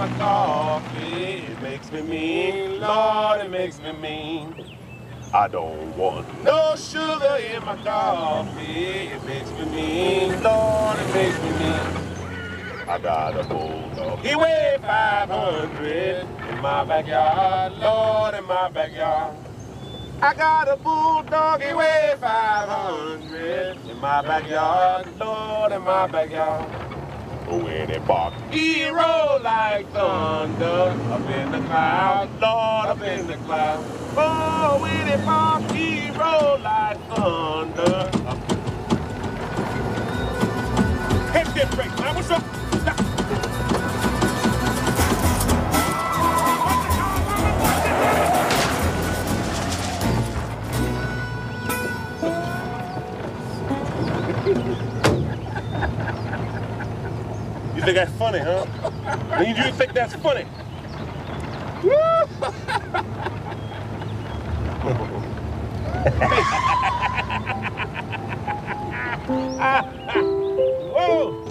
my coffee. It makes me mean, Lord, it makes me mean. I don't want no sugar in my coffee. It makes me mean, Lord, it makes me mean. I got a bulldog. He weighed 500 in my backyard, Lord, in my backyard. I got a bulldog, he weighed 500 in my backyard, Lord, in my backyard. When it barks, he roll like thunder up in the clouds, Lord, up in the clouds. Oh, when it barks, he roll like thunder. Hit that break, man. What's up? You think that's funny, huh? You think that's funny? Whoa!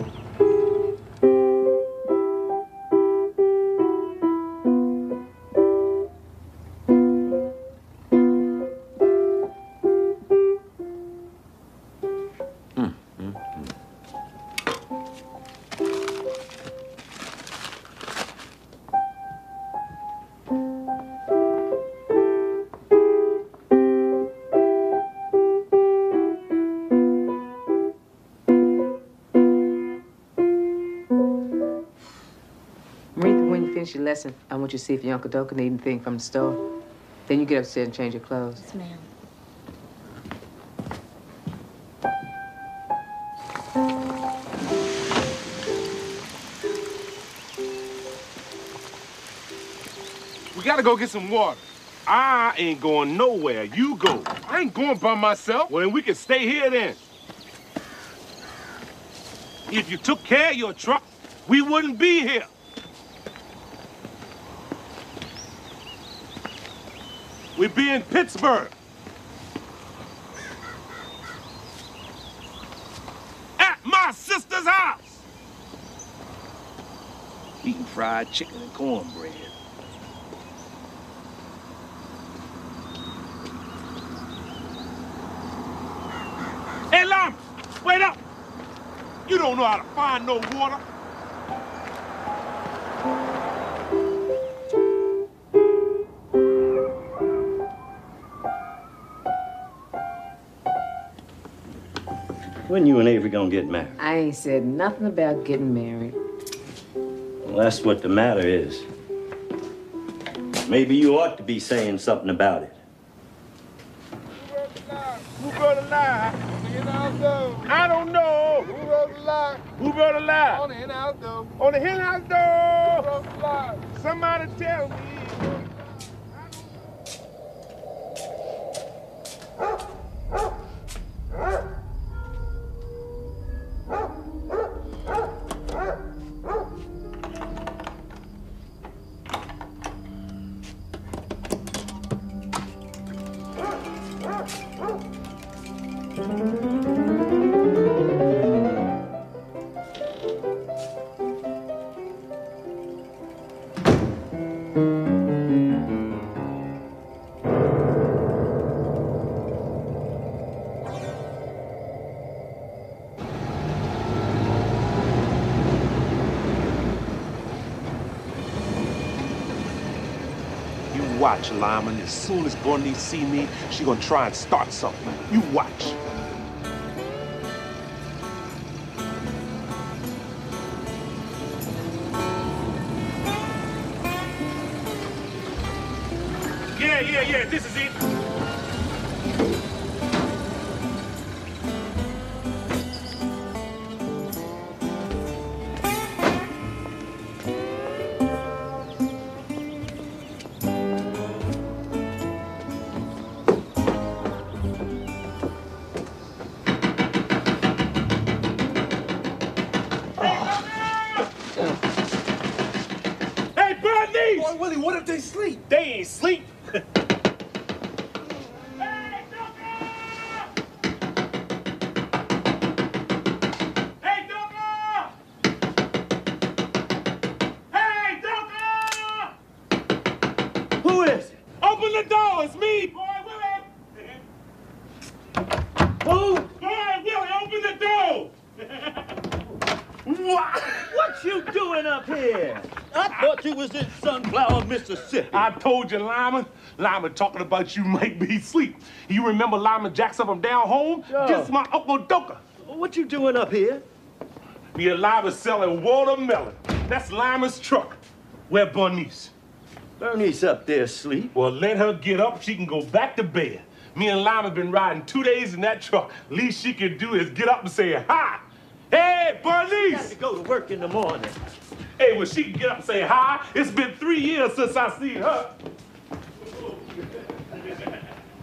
Your lesson. I want you to see if your Uncle Doka need anything from the store. Then you get upstairs and change your clothes. Yes, ma'am. We gotta go get some water. I ain't going nowhere. You go. I ain't going by myself. Well, then we can stay here then. If you took care of your truck, we wouldn't be here. We'd be in Pittsburgh. At my sister's house. Eating fried chicken and cornbread. Hey, Lama, wait up. You don't know how to find no water. When you and Avery gonna get married? I ain't said nothing about getting married. Well, that's what the matter is. Maybe you ought to be saying something about it. Who wrote a lie? I don't know. Who wrote a lie? Who wrote a lie? On the hen house door. On the hen house door. Who wrote a lie? Somebody tell me. Watch, Lyman. As soon as Bernice see me, she gonna try and start something. You watch. Yeah, this is it. Boy, Willie, what if they sleep? They ain't sleep. Hey, Doka! open the door. It's me, boy, Willie. Who? Boy, Willie, open the door. What you doing up here? I thought you was in Sunflower, Mississippi. I told you, Lyman. Lyman talking about you might be asleep. You remember Lyman Jackson from down home? Sure. This is my Uncle Doka. What you doing up here? Me and Lyman selling watermelon. That's Lyman's truck. Where Bernice? Bernice up there asleep. Well, let her get up. She can go back to bed. Me and Lyman been riding 2 days in that truck. Least she can do is get up and say hi. Hey, Bernice! Got to go to work in the morning. Hey, well, she can get up and say hi. It's been 3 years since I seen her.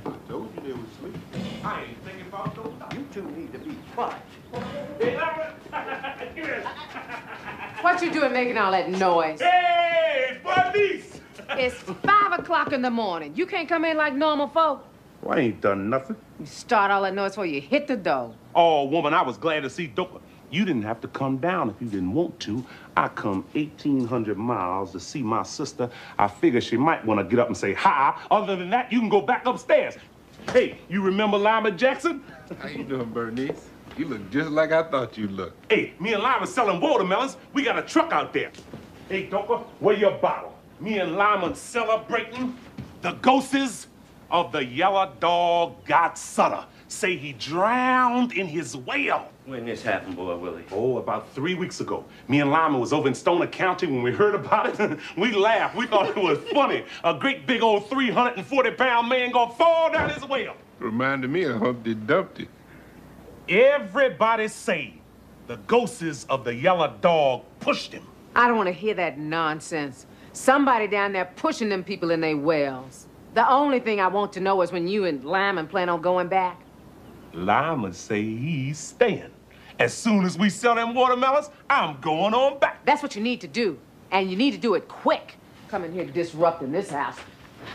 I told you they was asleep. I ain't thinking about those. You two need to be quiet. Hey, Lyman! Give me this. What you doing making all that noise? Hey, Bernice! It's 5 o'clock in the morning. You can't come in like normal folk. Well, I ain't done nothing. You start all that noise before you hit the door. Oh, woman, I was glad to see Doka. You didn't have to come down if you didn't want to. I come 1,800 miles to see my sister. I figured she might want to get up and say hi. Other than that, you can go back upstairs. Hey, you remember Lyman Jackson? How you doing, Bernice? You look just like I thought you looked. Hey, me and Lyman selling watermelons. We got a truck out there. Hey, Doka, where your bottle? Me and Lyman celebrating the ghosts of the yellow dog God Sutter. Say he drowned in his well. When this happened, boy, Willie? Oh, about 3 weeks ago. Me and Lyman was over in Stoner County when we heard about it. We laughed. We thought it was funny. A great big old 340-pound man gonna fall down his well. Reminded me of Humpty Dumpty. Everybody say the ghosts of the yellow dog pushed him. I don't want to hear that nonsense. Somebody down there pushing them people in their wells. The only thing I want to know is when you and Lyman plan on going back. Lyman say he's staying. As soon as we sell them watermelons, I'm going on back. That's what you need to do. And you need to do it quick. Coming here disrupting this house.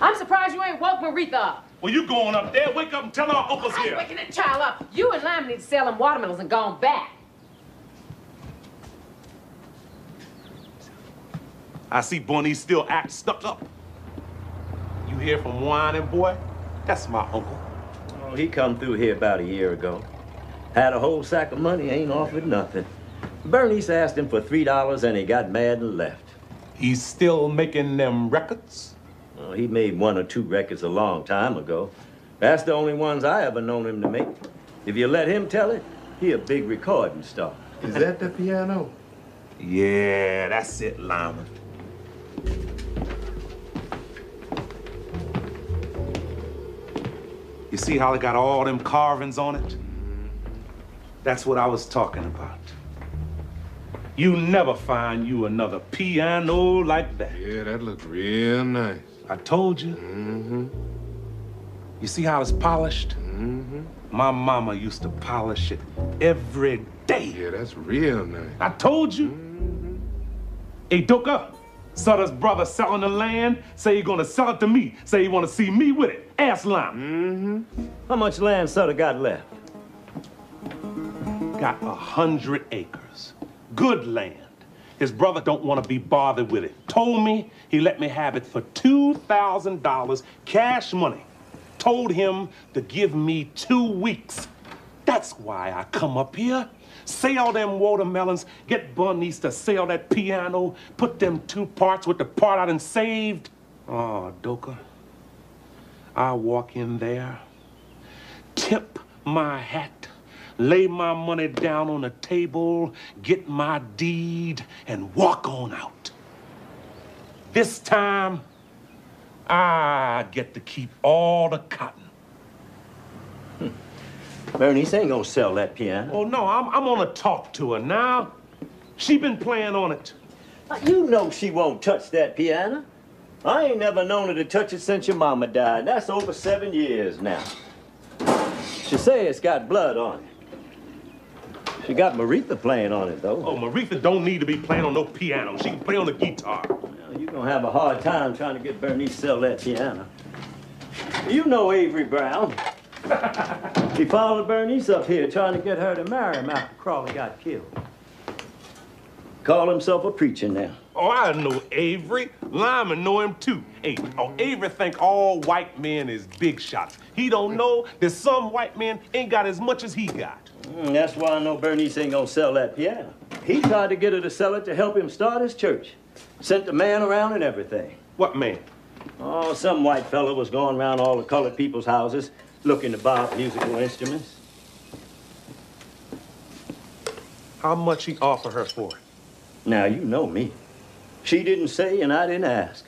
I'm surprised you ain't woke Maritha up. Well, you going up there? Wake up and tell our uncle's I ain't here. waking that child up. You and Lyman need to sell them watermelons and gone back. I see Bernice still act stuck up. You hear from whining boy? That's my uncle. Oh, he come through here about a year ago. Had a whole sack of money, ain't offered nothing. Bernice asked him for $3 and he got mad and left. He's still making them records? Well, he made 1 or 2 records a long time ago. That's the only ones I ever known him to make. If you let him tell it, he a big recording star. Is that the piano? Yeah, that's it, Lyman. You see how it got all them carvings on it? That's what I was talking about. You never find you another piano like that. Yeah, that looks real nice. I told you. Mm-hmm. You see how it's polished? Mm-hmm. My mama used to polish it every day. Yeah, that's real nice. I told you. Mm-hmm. Hey, Doka, Sutter's brother selling the land. Say he gonna sell it to me. Say he wanna see me with it. Ask Lyman. Mm-hmm. How much land Sutter got left? Got 100 acres. Good land. His brother don't want to be bothered with it. Told me he let me have it for $2,000 cash money. Told him to give me 2 weeks. That's why I come up here. Sell them watermelons, get Bernice to sell that piano, put them 2 parts with the part I done saved. Oh, Doka, I walk in there, tip my hat, lay my money down on the table, get my deed, and walk on out. This time, I get to keep all the cotton. Bernice ain't gonna sell that piano. Oh, no, I'm gonna talk to her now. She been playing on it. You know she won't touch that piano. I ain't never known her to touch it since your mama died. That's over 7 years now. She say it's got blood on it. She got Maritha playing on it, though. Oh, Maritha don't need to be playing on no piano. She can play on the guitar. Well, you're gonna have a hard time trying to get Bernice to sell that piano. You know Avery Brown. He followed Bernice up here trying to get her to marry him after Crawley got killed. Call himself a preacher now. Oh, I know Avery. Lyman know him too. Hey, Avery think all white men is big shots. He don't know that some white men ain't got as much as he got. That's why I know Bernice ain't gonna sell that piano. He tried to get her to sell it to help him start his church. Sent the man around and everything. What man? Oh, some white fella was going around all the colored people's houses looking to buy musical instruments. How much he offer her for it? Now, you know me. She didn't say and I didn't ask.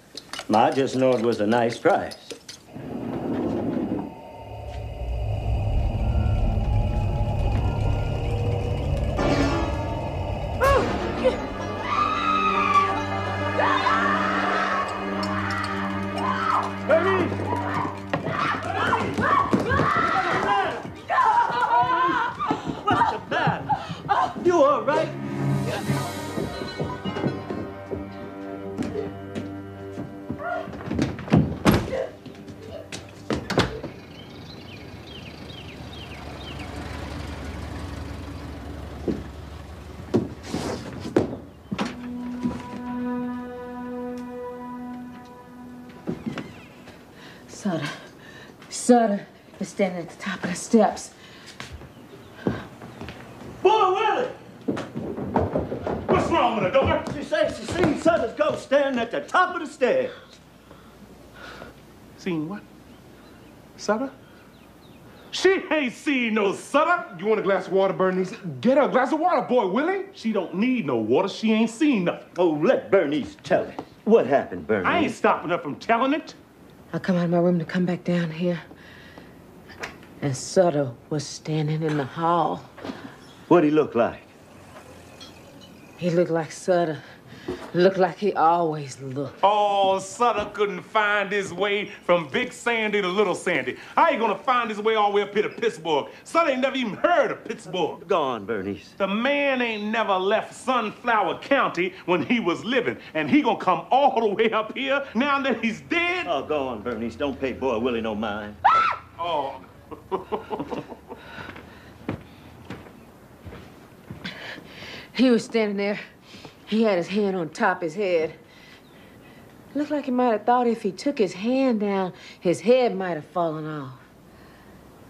I just know it was a nice price. What's the matter? You all right? Sutter is standing at the top of the steps. Boy, Willie! What's wrong with her, Dover? She says she seen Sutter's ghost standing at the top of the stairs. Seen what? Sutter? She ain't seen no Sutter. You want a glass of water, Bernice? Get her a glass of water, boy, Willie. She don't need no water. She ain't seen nothing. Oh, let Bernice tell it. What happened, Bernice? I ain't stopping her from telling it. I come out of my room to come back down here, and Sutter was standing in the hall. What'd he look like? He looked like Sutter. Looked like he always looked. Oh, Sutter couldn't find his way from Big Sandy to Little Sandy. How you gonna find his way all the way up here to Pittsburgh? Sutter ain't never even heard of Pittsburgh. Go on, Bernice. The man ain't never left Sunflower County when he was living, and he gonna come all the way up here now that he's dead? Oh, go on, Bernice. Don't pay Boy Willie no mind. Oh. He was standing there. He had his hand on top of his head. Looked like he might have thought if he took his hand down, his head might have fallen off.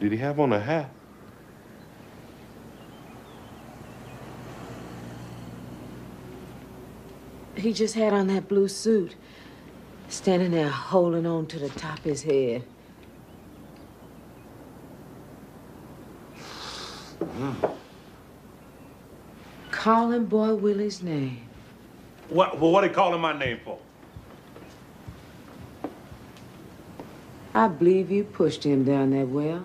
Did he have on a hat? He just had on that blue suit, standing there holding on to the top of his head. Calling Boy Willie's name. What they calling my name for? I believe you pushed him down that well.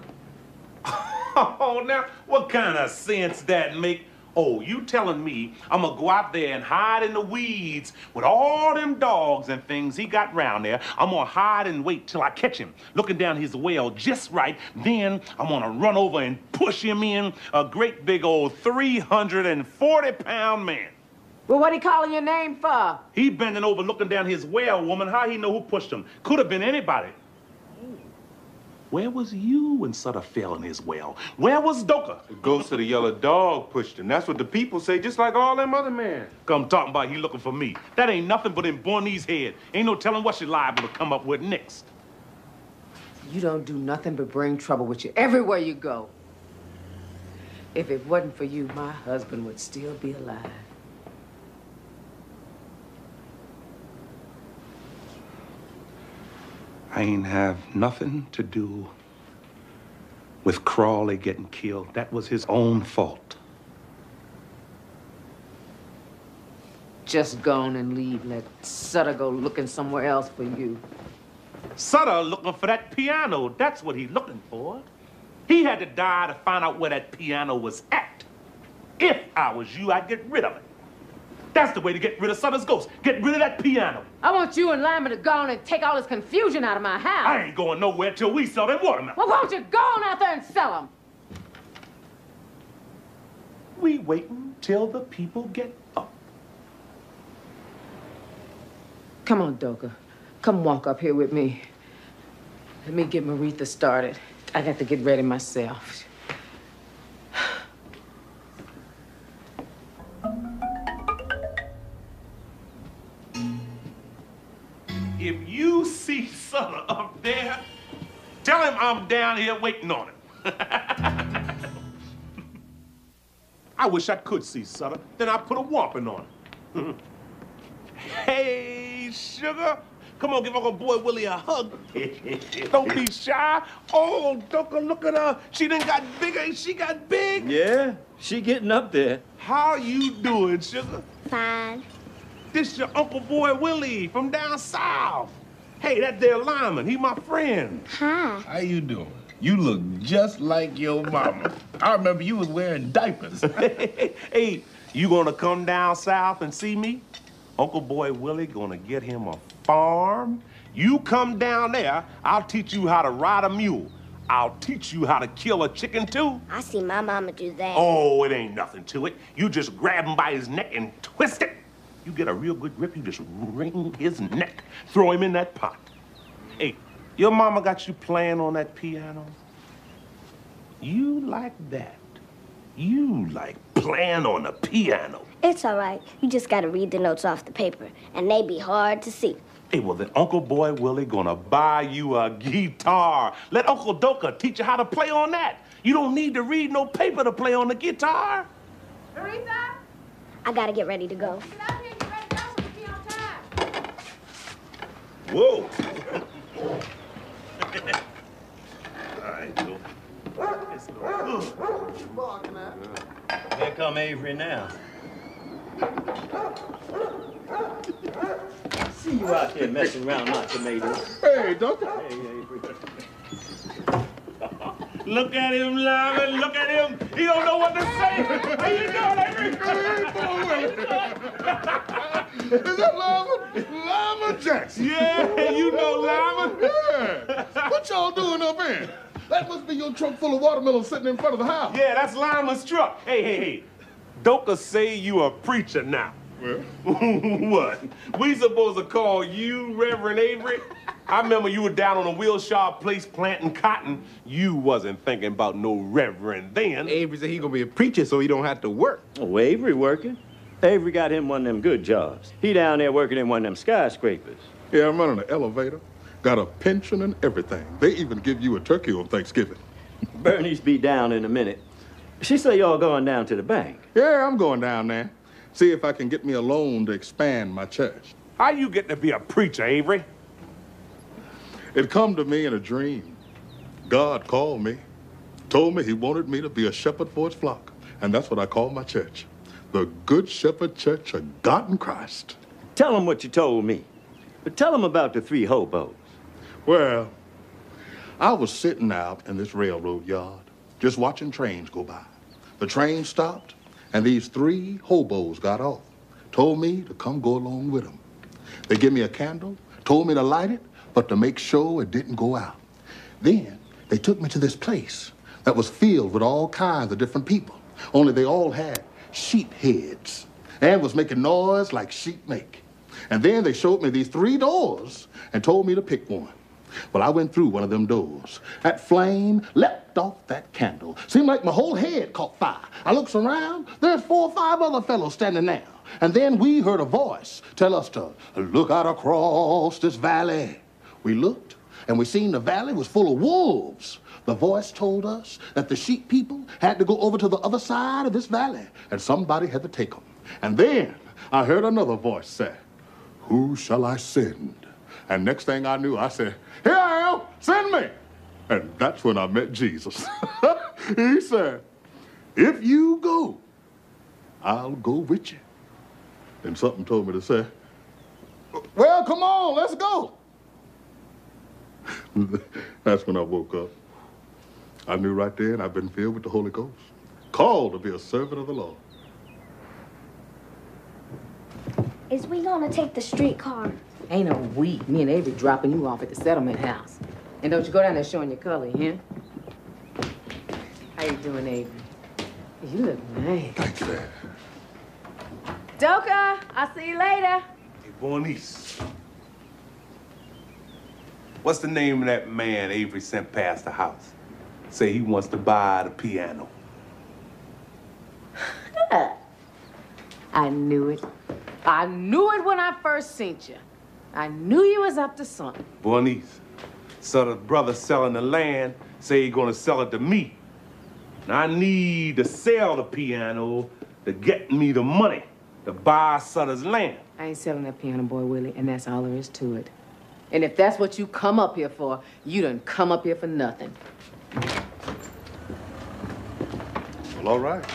Oh, now, what kind of sense that make? Oh, you telling me I'm gonna go out there and hide in the weeds with all them dogs and things he got round there. I'm gonna hide and wait till I catch him, looking down his well just right. Then I'm gonna run over and push him in, a great big old 340-pound man. Well, what he calling your name for? He bending over looking down his well, woman. How he know who pushed him? Could have been anybody. Where was you when Sutter fell in his well? Where was Doka? The ghost of the yellow dog pushed him. That's what the people say, just like all them other men. Come talking about he looking for me. That ain't nothing but in Bornese head. Ain't no telling what she liable to come up with next. You don't do nothing but bring trouble with you everywhere you go. If it wasn't for you, my husband would still be alive. I ain't have nothing to do with Crawley getting killed. That was his own fault. Just go on and leave. Let Sutter go looking somewhere else for you. Sutter looking for that piano. That's what he's looking for. He had to die to find out where that piano was at. If I was you, I'd get rid of it. That's the way to get rid of Sutter's ghost. Get rid of that piano. I want you and Lyman to go on and take all this confusion out of my house. I ain't going nowhere till we sell them watermelons. Well, won't you go on out there and sell them? We waiting till the people get up. Come on, Doka. Come walk up here with me. Let me get Maritha started. I got to get ready myself. if you see Sutter up there, tell him I'm down here waiting on him. I wish I could see Sutter. Then I'd put a whopping on him. Hey, sugar. Come on, give Uncle Boy Willie a hug. Don't be shy. Oh, Doka, look at her. She done got bigger. Ain't she got big? Yeah, she getting up there. How you doing, sugar? Fine. This your Uncle Boy Willie from down south. Hey, that there Lyman, he my friend. Hi. How you doing? You look just like your mama. I remember you was wearing diapers. Hey, you gonna come down south and see me? Uncle Boy Willie gonna get him a farm. You come down there, I'll teach you how to ride a mule. I'll teach you how to kill a chicken, too. I see my mama do that. Oh, it ain't nothing to it. You just grab him by his neck and twist it. You get a real good grip, you just wring his neck. Throw him in that pot. Hey, your mama got you playing on that piano? You like that. You like playing on the piano. It's all right. You just gotta read the notes off the paper, and they be hard to see. Hey, well, then Uncle Boy Willie gonna buy you a guitar. Let Uncle Doka teach you how to play on that. You don't need to read no paper to play on the guitar. Aretha? I gotta get ready to go. Get out here and get ready to go so we be on time. Whoa. All right, Joe. Let's go. Here come Avery now. See you out there messing around my tomatoes. Hey, doctor. Hey, Avery. Look at him, Lyman. Look at him. He don't know what to say. How you doing, Avery? Is that Lyman? Lyman Jackson. Yeah, you know Lyman. Yeah. What y'all doing up here? That must be your trunk full of watermelon sitting in front of the house. Yeah, that's Lyman's truck. Hey. Doka say you a preacher now. Well? What? We supposed to call you Reverend Avery? I remember you were down on a Wilshire place planting cotton. You wasn't thinking about no reverend then. Avery said he gonna be a preacher so he don't have to work. Oh, Avery working? Avery got him one of them good jobs. He down there working in one of them skyscrapers. Yeah, I'm running an elevator. Got a pension and everything. They even give you a turkey on Thanksgiving. Bernie's be down in a minute. She say y'all going down to the bank. Yeah, I'm going down there. See if I can get me a loan to expand my church. How you get to be a preacher, Avery? It come to me in a dream. God called me, told me he wanted me to be a shepherd for his flock. And that's what I call my church. The Good Shepherd Church of God in Christ. Tell them what you told me. But tell them about the 3 hobos. Well, I was sitting out in this railroad yard, just watching trains go by. The train stopped, and these 3 hobos got off, told me to come go along with them. They gave me a candle, told me to light it, but to make sure it didn't go out. Then they took me to this place that was filled with all kinds of different people, only they all had sheep heads and was making noise like sheep make. And then they showed me these 3 doors and told me to pick one. Well, I went through one of them doors. That flame leapt off that candle. Seemed like my whole head caught fire. I looks around, there's 4 or 5 other fellows standing there. And then we heard a voice tell us to look out across this valley. We looked, and we seen the valley was full of wolves. The voice told us that the sheep people had to go over to the other side of this valley, and somebody had to take them. And then I heard another voice say, "Who shall I send?" And next thing I knew, I said, "Here I am, send me." And that's when I met Jesus. He said, "If you go, I'll go with you." And something told me to say, "Well, come on, let's go." That's when I woke up. I knew right then I've been filled with the Holy Ghost, called to be a servant of the Lord. Is we gonna take the streetcar? Ain't no we. Me and Avery dropping you off at the settlement house. And don't you go down there showing your color, huh? How you doing, Avery? You look nice. Thank you, Dad. Doka, I'll see you later. Hey, Bernice. What's the name of that man Avery sent past the house? Say he wants to buy the piano. I knew it. I knew it when I first seen you. I knew you was up to something. Bernice, so the brother selling the land say he gonna sell it to me. Now I need to sell the piano to get me the money to buy Sutter's land. I ain't selling that piano, boy, Willie, and that's all there is to it. And if that's what you come up here for, you done come up here for nothing. Well, all right.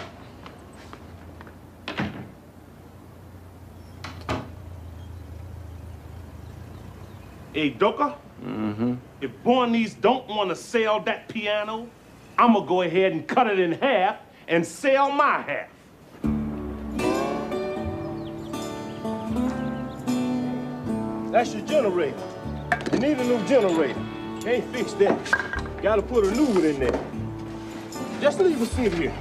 Hey, Doka? If Bernice don't want to sell that piano, I'm gonna go ahead and cut it in half and sell my half. That's your generator. You need a new generator. Can't fix that. Gotta put a new one in there. Just leave it sit here.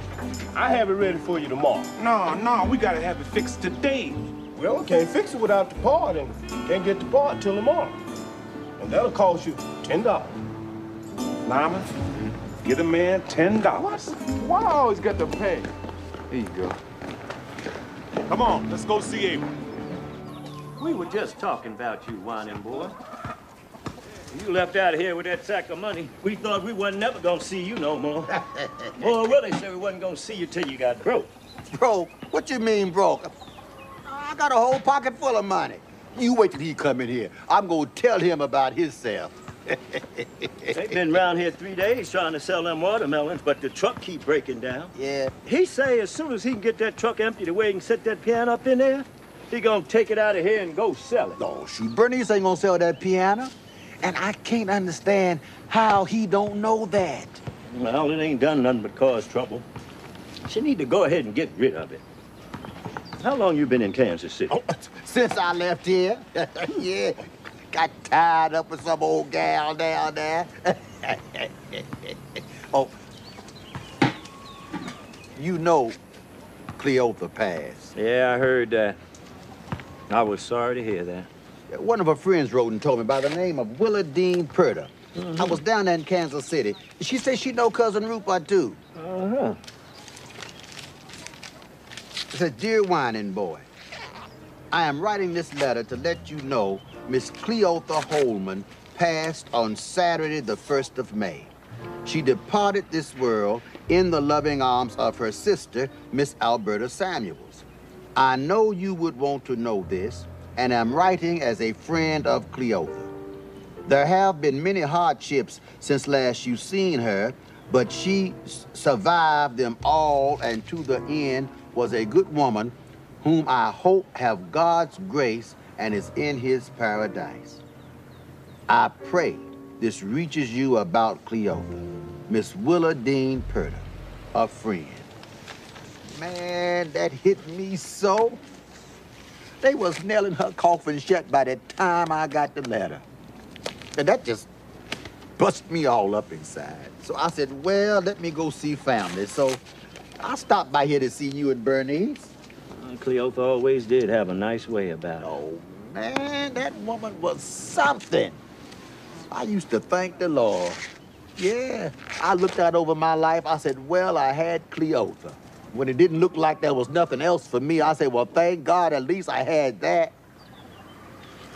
I have it ready for you tomorrow. No, we gotta have it fixed today. Well, we can't fix it without the part, and can't get the part till tomorrow. And that'll cost you $10. Lyman, get a man $10. Why I always got to pay? Here you go. Come on, let's go see Avery. We were just talking about you, whining boy. You left out of here with that sack of money. We thought we wasn't never gonna see you no more. Boy, Willie said we wasn't gonna see you till you got broke. Broke? What you mean broke? I got a whole pocket full of money. You wait till he come in here. I'm gonna tell him about himself. They've been around here 3 days trying to sell them watermelons, but the truck keep breaking down. Yeah. He say as soon as he can get that truck empty the way he can set that piano up in there, he gonna take it out of here and go sell it. No, shoot, Bernice ain't gonna sell that piano. And I can't understand how he don't know that. Well, it ain't done nothing but cause trouble. She need to go ahead and get rid of it. How long you been in Kansas City? Oh, since I left here, yeah. Got tied up with some old gal down there. Oh, you know Cleotha passed. Yeah, I heard that. I was sorry to hear that. One of her friends wrote and told me by the name of Willa Dean Purder. I was down there in Kansas City. She said she know Cousin Rupert, too. Uh-huh. It says, Dear Whining Boy, I am writing this letter to let you know Miss Cleotha Holman passed on Saturday, the 1st of May. She departed this world in the loving arms of her sister, Miss Alberta Samuels. I know you would want to know this, and am writing as a friend of Cleotha. There have been many hardships since last you seen her, but she survived them all, and to the end was a good woman whom I hope have God's grace and is in his paradise. I pray this reaches you about Cleotha, Miss Willa Dean Purder, a friend. Man, that hit me so. They was nailing her coffin shut by the time I got the letter. And that just bust me all up inside. So I said, well, let me go see family. So I stopped by here to see you and Bernice. Cleotha always did have a nice way about it. Oh, man, that woman was something. I used to thank the Lord. Yeah, I looked out over my life. I said, well, I had Cleotha. When it didn't look like there was nothing else for me, I said, well, thank God, at least I had that.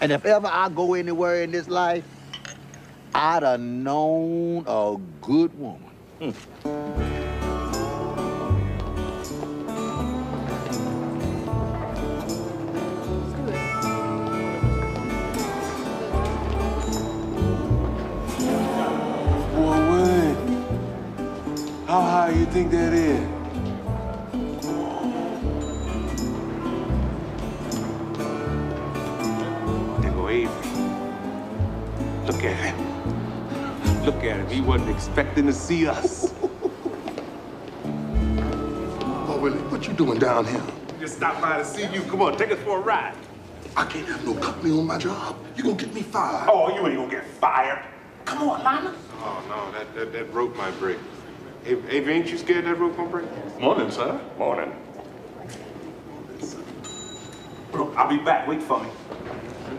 And if ever I go anywhere in this life, I'd have known a good woman. Boy, Wayne, how high you think that is? Look at him. Look at him. He wasn't expecting to see us. Oh, Willie, what you doing down here? Just stopped by to see you. Come on, take us for a ride. I can't have no company on my job. You gonna get me fired. Oh, you ain't gonna get fired. Come on, Lana. Oh, no, that rope might break. Avery, ain't you scared that rope gonna break? Morning, sir. Morning. Look, I'll be back. Wait for me.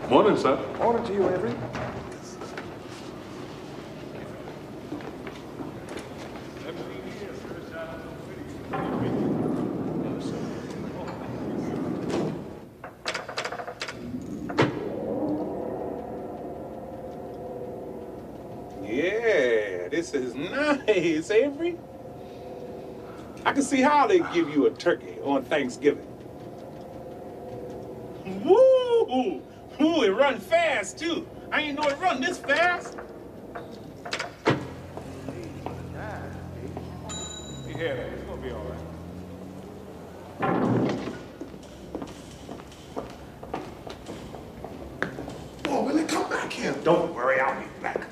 Morning, sir. Morning to you, Avery. This is nice, Avery. I can see how they give you a turkey on Thanksgiving. Woo! Ooh, it run fast, too. I ain't know it run this fast. Yeah, it's gonna be all right. Oh, Willie, come back here. Don't worry, I'll be back.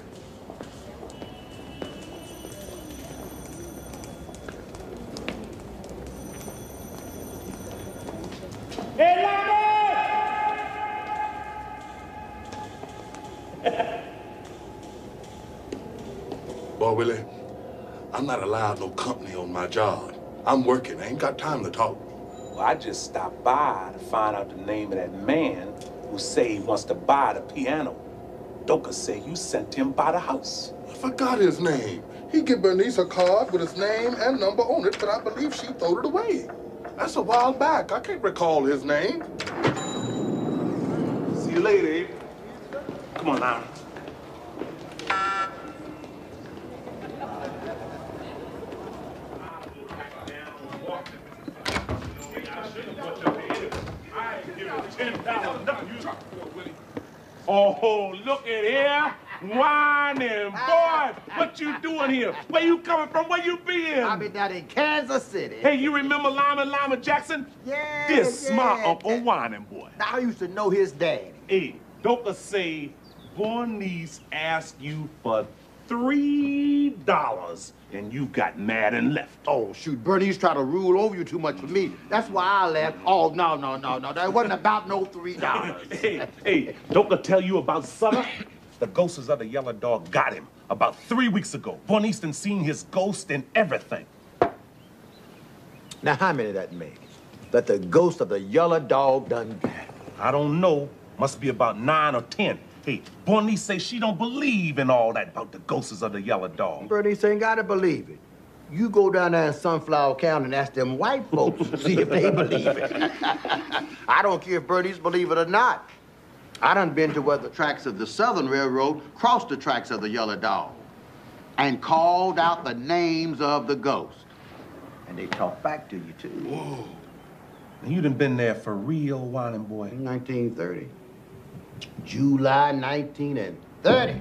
Hey, Boy, Willie, I'm not allowed no company on my job. I'm working. I ain't got time to talk. Well, I just stopped by to find out the name of that man who say he wants to buy the piano. Doka say you sent him by the house. I forgot his name. He gave Bernice a card with his name and number on it, but I believe she threw it away. That's a while back. I can't recall his name. See you later, Abe. Come on now. Oh, look at here. Whining boy. What you doing here? Where you coming from? Where you been? I've been down in Kansas City. Hey, you remember Lima Jackson? Yeah, This yeah. my Uncle Whining boy. I used to know his daddy. Hey, Doka say Bernice asked you for $3 and you got mad and left. Oh, shoot, Bernie's trying to rule over you too much for me. That's why I left. Oh, no. That wasn't about no $3. Hey, Doka tell you about Sutter? The ghosts of the yellow dog got him about 3 weeks ago. Bernice done seen his ghost and everything. Now, how many that made? That the ghost of the yellow dog done got? I don't know. Must be about 9 or 10. Hey, Bernice say she don't believe in all that about the ghosts of the yellow dog. Bernice ain't got to believe it. You go down there in Sunflower County and ask them white folks to see if they believe it. I don't care if Bernice believe it or not. I done been to where the tracks of the Southern Railroad crossed the tracks of the yellow dog and called out the names of the ghosts. And they talk back to you, too. Whoa. And you done been there for real, Whining boy. 1930. July 1930.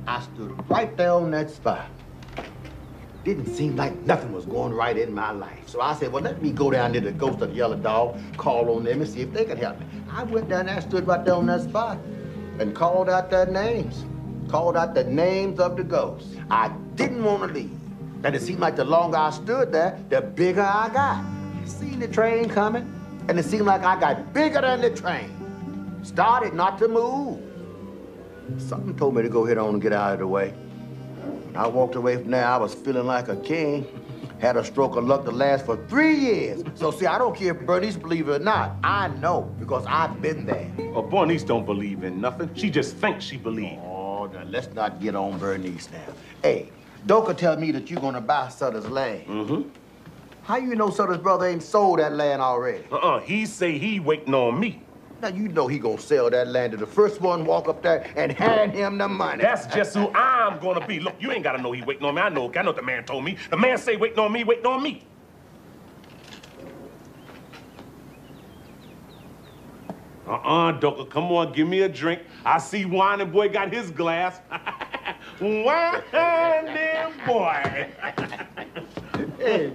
I stood right there on that spot. Didn't seem like nothing was going right in my life. So I said, well, let me go down to the ghost of the yellow dog, call on them and see if they can help me. I went down there, stood right there on that spot and called out their names. Called out the names of the ghosts. I didn't want to leave. And it seemed like the longer I stood there, the bigger I got. Seen the train coming, and it seemed like I got bigger than the train. Started not to move. Something told me to go ahead on and get out of the way. When I walked away from there, I was feeling like a king. Had a stroke of luck to last for 3 years. So see, I don't care if Bernice believe it or not. I know, because I've been there. Oh, Bernice don't believe in nothing. She just thinks she believes. Oh, now let's not get on Bernice now. Hey, Doka tell me that you're gonna buy Sutter's land. Mm-hmm. How you know Sutter's brother ain't sold that land already? He say he waiting on me. Now, you know he gonna sell that land to the first one walk up there and hand him the money. That's just who I'm gonna be. Look, you ain't gotta know he waiting on me. I know what the man told me. The man say waiting on me, waiting on me. Doka, come on, give me a drink. I see Whining boy got his glass. Whining boy. Hey,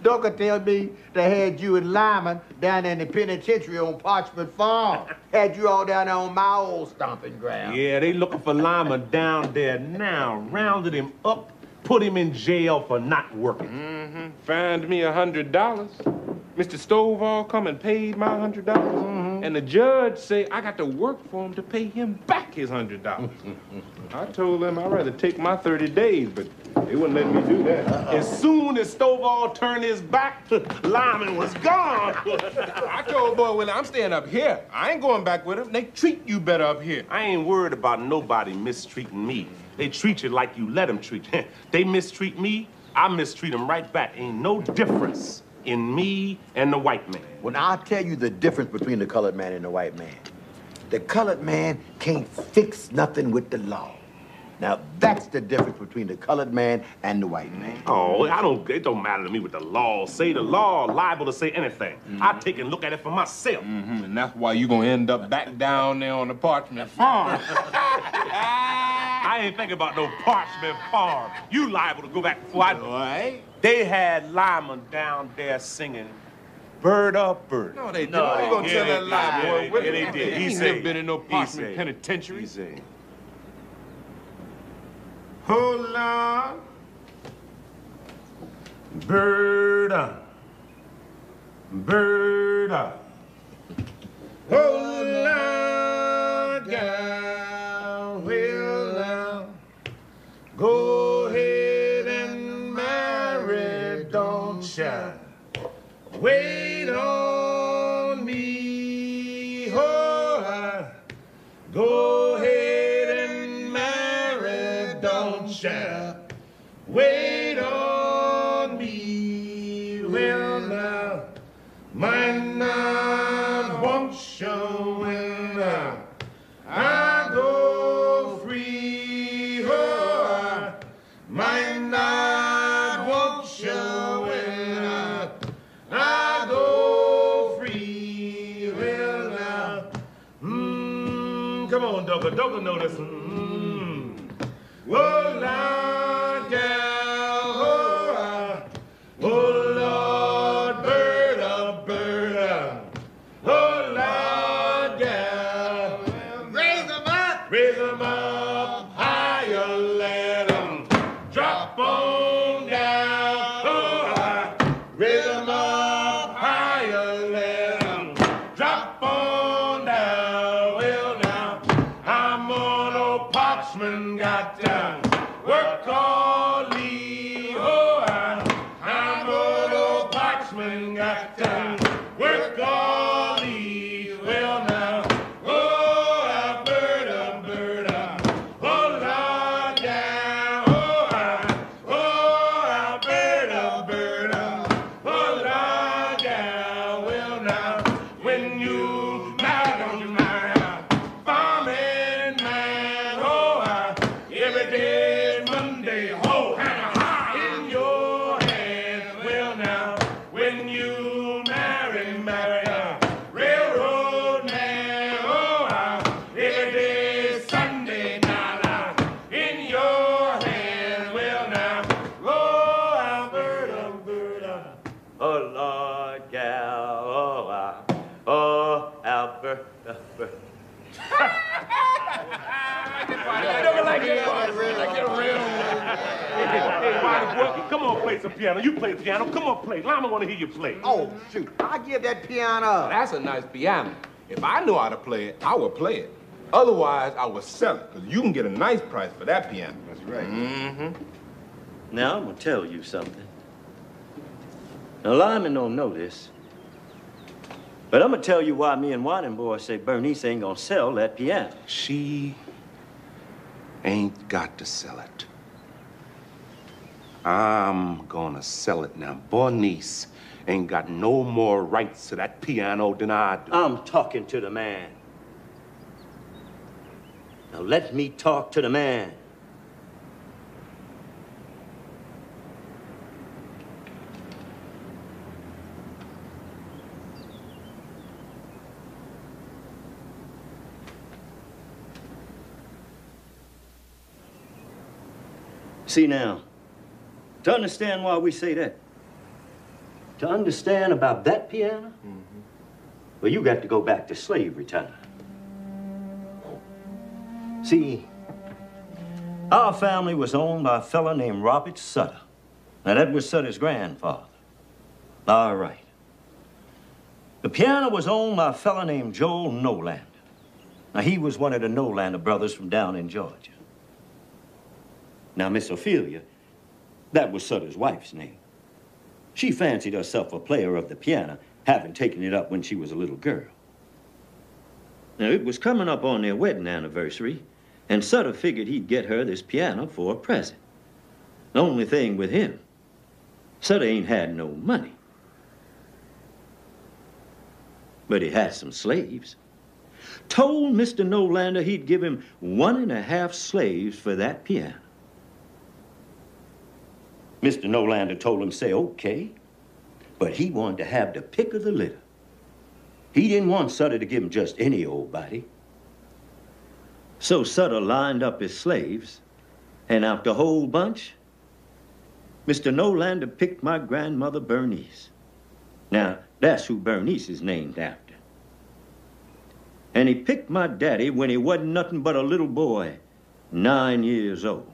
Doka tell me they had you and Lyman down in the penitentiary on Parchment Farm. Had you all down there on my old stomping ground. Yeah, they looking for Lima down there now. Rounded him up, put him in jail for not working. Mm-hmm. Fined me $100. Mr. Stovall come and paid my $100. Mm-hmm. And the judge say I got to work for him to pay him back his $100. I told them I'd rather take my 30 days, but they wouldn't let me do that. As soon as Stovall turned his back, Lyman was gone. I told boy Willie, I'm staying up here. I ain't going back with him. They treat you better up here. I ain't worried about nobody mistreating me. They treat you like you let them treat you. They mistreat me, I mistreat them right back. Ain't no difference in me and the white man. Well, now, I'll tell you the difference between the colored man and the white man. The colored man can't fix nothing with the law. Now, that's the difference between the colored man and the white man. Oh, it don't matter to me what the law say. The law liable to say anything. I take and look at it for myself. And that's why you gonna end up back down there on the parchment farm. I ain't thinking about no parchment farm. You liable to go back before I do. Right. They had Lyman down there singing Bird Up Bird. No, they didn't. No, you gonna tell that lie, boy. Yeah, they did. He ain't never been in no parchment penitentiary. He said, hold on, bird up, bird up. Hold on, gal, well now, go ahead and marry, don't shy. Wait on me, oh, go ahead and marry, don't shy. Wait on me, well now, might not want you when I go free, oh, might not want you when I go free, well now, come on, Dogger know this one. Oh, Lord, gal, oh, Lord, bird up, bird up. Oh, Lord, gal, raise them up, higher, let them drop on down. Oh, raise them up, higher, let them drop on down. Well, now, I'm on old Parchman, got to work all leave. Oh, I'm on old Parchman, got to work all leave. Well, now, oh, bird up, bird up. Oh, Lord, yeah. Oh, bird up, bird up. Oh, Lord, yeah. Well, now, when you marry on your mind, farming man, oh, every day, Monday, oh, in your hand. Well, now, when you marry, railroad man, oh, every day, Sunday, now, in your hand. Well, now, oh, bird up, bird up. Oh, Lord, gal, oh, Albert. Hey, Ronnie, boy, come on, play some piano. You play the piano. Come on, play. Lama want to hear you play. Oh, shoot. I give that piano up. That's a nice piano. If I knew how to play it, I would play it. Otherwise, I would sell it, because you can get a nice price for that piano. That's right. Now, I'm going to tell you something. Now, Lyman don't know this, but I'm going to tell you why me and Whining Boy say Bernice ain't going to sell that piano. She ain't got to sell it. I'm gonna sell it now. Bernice ain't got no more rights to that piano than I do. I'm talking to the man. Now, let me talk to the man. See now, to understand why we say that, to understand about that piano, well, you got to go back to slavery time. See, our family was owned by a fella named Robert Sutter. Now, that was Sutter's grandfather. All right. The piano was owned by a fella named Joel Nolander. Now, he was one of the Nolander brothers from down in Georgia. Now, Miss Ophelia, that was Sutter's wife's name. She fancied herself a player of the piano, having taken it up when she was a little girl. Now, it was coming up on their wedding anniversary, and Sutter figured he'd get her this piano for a present. The only thing with him, Sutter ain't had no money. But he had some slaves. told Mr. Nolander he'd give him 1.5 slaves for that piano. Mr. Nolander told him, say, okay, but he wanted to have the pick of the litter. He didn't want Sutter to give him just any old body. So Sutter lined up his slaves, and out the whole bunch, Mr. Nolander picked my grandmother Bernice. Now, that's who Bernice is named after. And he picked my daddy when he wasn't nothing but a little boy, 9 years old.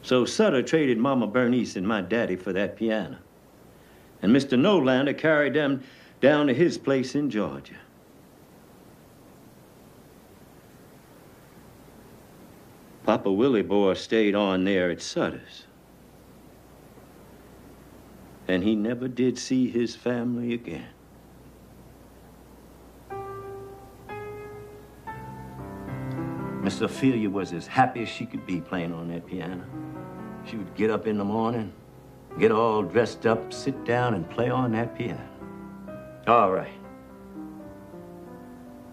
So Sutter traded Mama Bernice and my daddy for that piano. And Mr. Nolander carried them down to his place in Georgia. Papa Willie boy stayed on there at Sutter's. And he never did see his family again. Miss Ophelia was as happy as she could be playing on that piano. She would get up in the morning, get all dressed up, sit down and play on that piano. All right.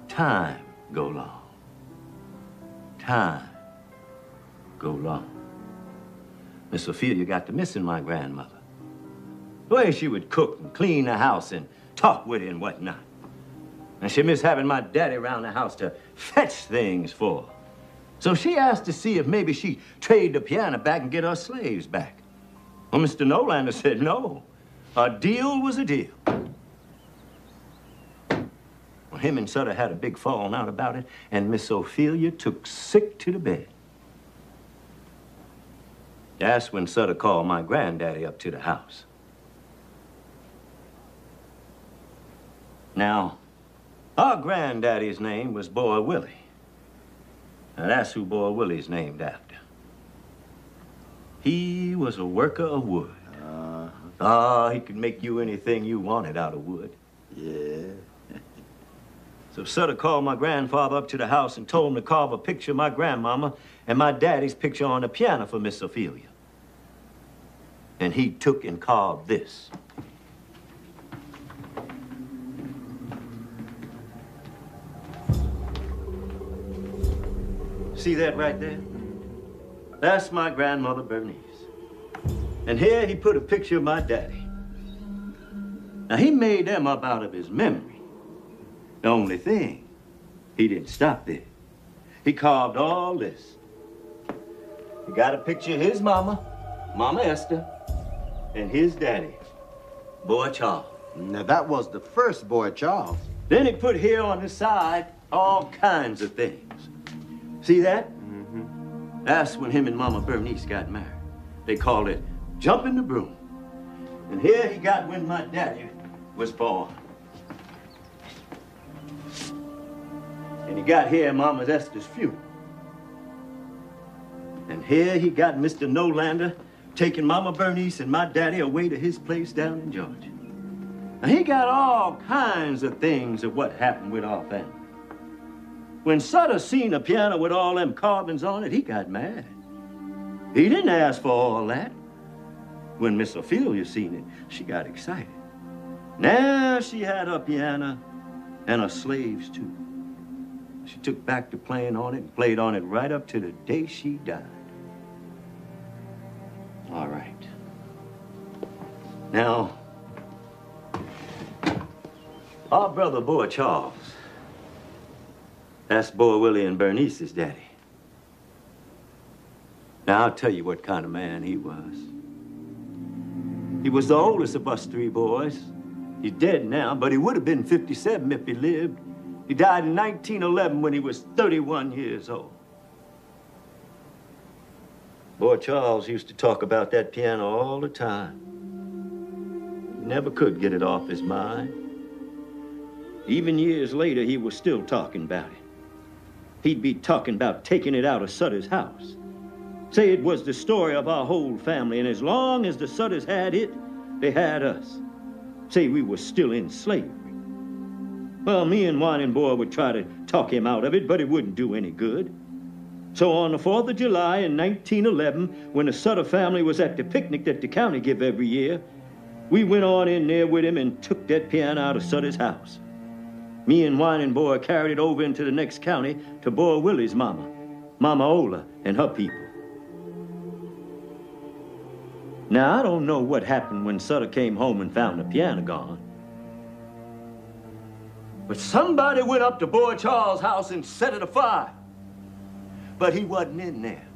Time go long. Time go long. Miss Ophelia got to missing my grandmother. The way she would cook and clean the house and talk with her and whatnot. And she missed having my daddy around the house to fetch things for her. So she asked to see if maybe she'd trade the piano back and get her slaves back. Well, Mr. Nolander said no. A deal was a deal. Well, him and Sutter had a big falling out about it, and Miss Ophelia took sick to the bed. That's when Sutter called my granddaddy up to the house. Now, our granddaddy's name was Boy Willie. Now, that's who Boy Willie's named after. He was a worker of wood. He could make you anything you wanted out of wood. Yeah. So Sutter called my grandfather up to the house and told him to carve a picture of my grandmama and my daddy's picture on the piano for Miss Ophelia. And he took and carved this. See that right there? That's my grandmother Bernice. And here he put a picture of my daddy. Now, he made them up out of his memory. The only thing, he didn't stop there. He carved all this. He got a picture of his mama, Mama Esther, and his daddy, Boy Charles. Now, that was the first Boy Charles. Then he put here on the side all kinds of things. See that? Mm-hmm. That's when him and Mama Bernice got married. They called it jumping the broom. And here he got when my daddy was born. And he got here Mama Esther's funeral. And here he got Mr. Nolander taking Mama Bernice and my daddy away to his place down in Georgia. Now, he got all kinds of things of what happened with our family. When Sutter seen a piano with all them carvings on it, he got mad. He didn't ask for all that. When Miss Ophelia seen it, she got excited. Now she had her piano and her slaves, too. She took back to playing on it and played on it right up to the day she died. All right. Now, our brother Boy Charles, that's Boy Willie and Bernice's daddy. Now, I'll tell you what kind of man he was. He was the oldest of us 3 boys. He's dead now, but he would have been 57 if he lived. He died in 1911 when he was 31 years old. Boy Charles used to talk about that piano all the time. He never could get it off his mind. Even years later, he was still talking about it. He'd be talking about taking it out of Sutter's house. Say it was the story of our whole family, and as long as the Sutters had it, they had us. Say we were still in slavery. Well, me and Whining Boy would try to talk him out of it, but it wouldn't do any good. So on the 4th of July in 1911, when the Sutter family was at the picnic that the county give every year, we went on in there with him and took that piano out of Sutter's house. Me and Whining Boy carried it over into the next county to Boy Willie's mama, Mama Ola, and her people. Now, I don't know what happened when Sutter came home and found the piano gone. But somebody went up to Boy Charles' house and set it afire. But he wasn't in there.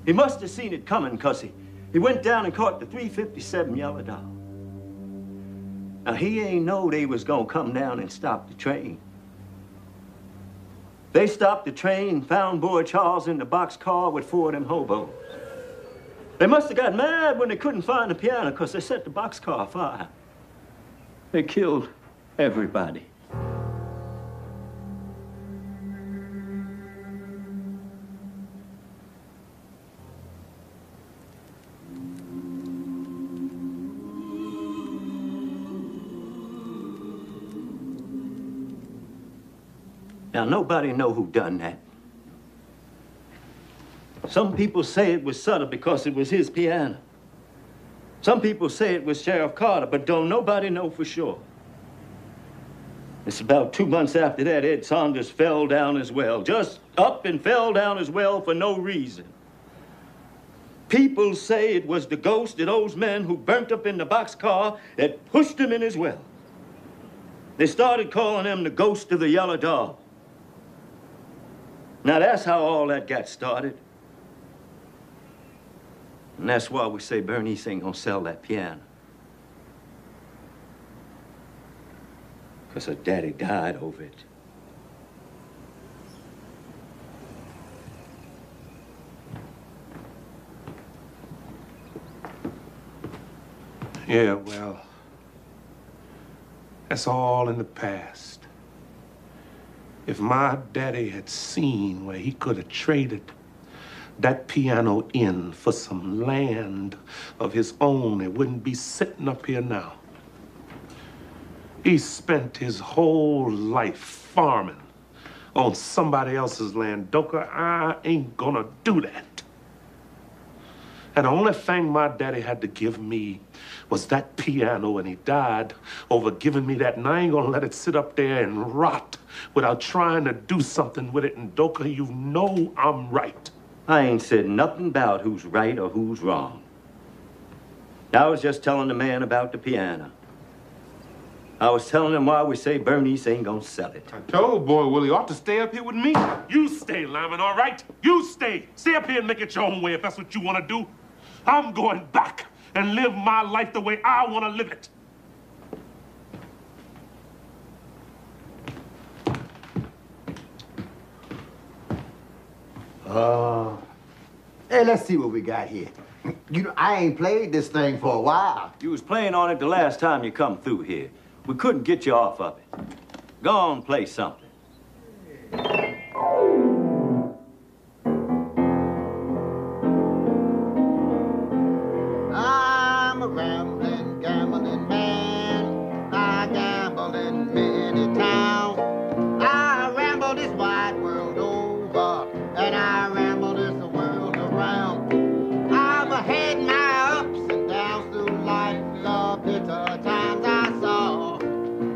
He must have seen it coming, because he went down and caught the 357 Yellow Dog. Now, he ain't know they was gonna come down and stop the train. They stopped the train and found Boy Charles in the boxcar with 4 of them hobos. They must have got mad when they couldn't find the piano, because they set the boxcar afire. They killed everybody. Now, nobody know who done that. Some people say it was Sutter because it was his piano. Some people say it was Sheriff Carter, but don't nobody know for sure. It's about 2 months after that, Ed Saunders fell down as well. Just up and fell down as well for no reason. People say it was the ghost of those men who burnt up in the boxcar that pushed him in as well. They started calling him the ghost of the Yellow Dog. Now, that's how all that got started. And that's why we say Bernice ain't gonna sell that piano. Because her daddy died over it. Yeah, well, that's all in the past. If my daddy had seen where he could have traded that piano in for some land of his own, it wouldn't be sitting up here now. He spent his whole life farming on somebody else's land. Doka, I ain't gonna do that. And the only thing my daddy had to give me was that piano, and he died over giving me that, and I ain't gonna let it sit up there and rot without trying to do something with it. And Doka, you know I'm right. I ain't said nothing about who's right or who's wrong. I was just telling the man about the piano. I was telling him why we say Bernice ain't gonna sell it. I told Boy Willie ought to stay up here with me. You stay, Lyman, all right? You stay. Stay up here and make it your own way if that's what you want to do. I'm going back and live my life the way I want to live it. Hey, let's see what we got here. You know, I ain't played this thing for a while. You was playing on it the last time you come through here. We couldn't get you off of it. Go on, play something. I'm a rambling, gambling man. I gamble in many towns. I ramble this wide world over, and I ramble this world around. I've had my ups and downs through life, the bitter times I saw.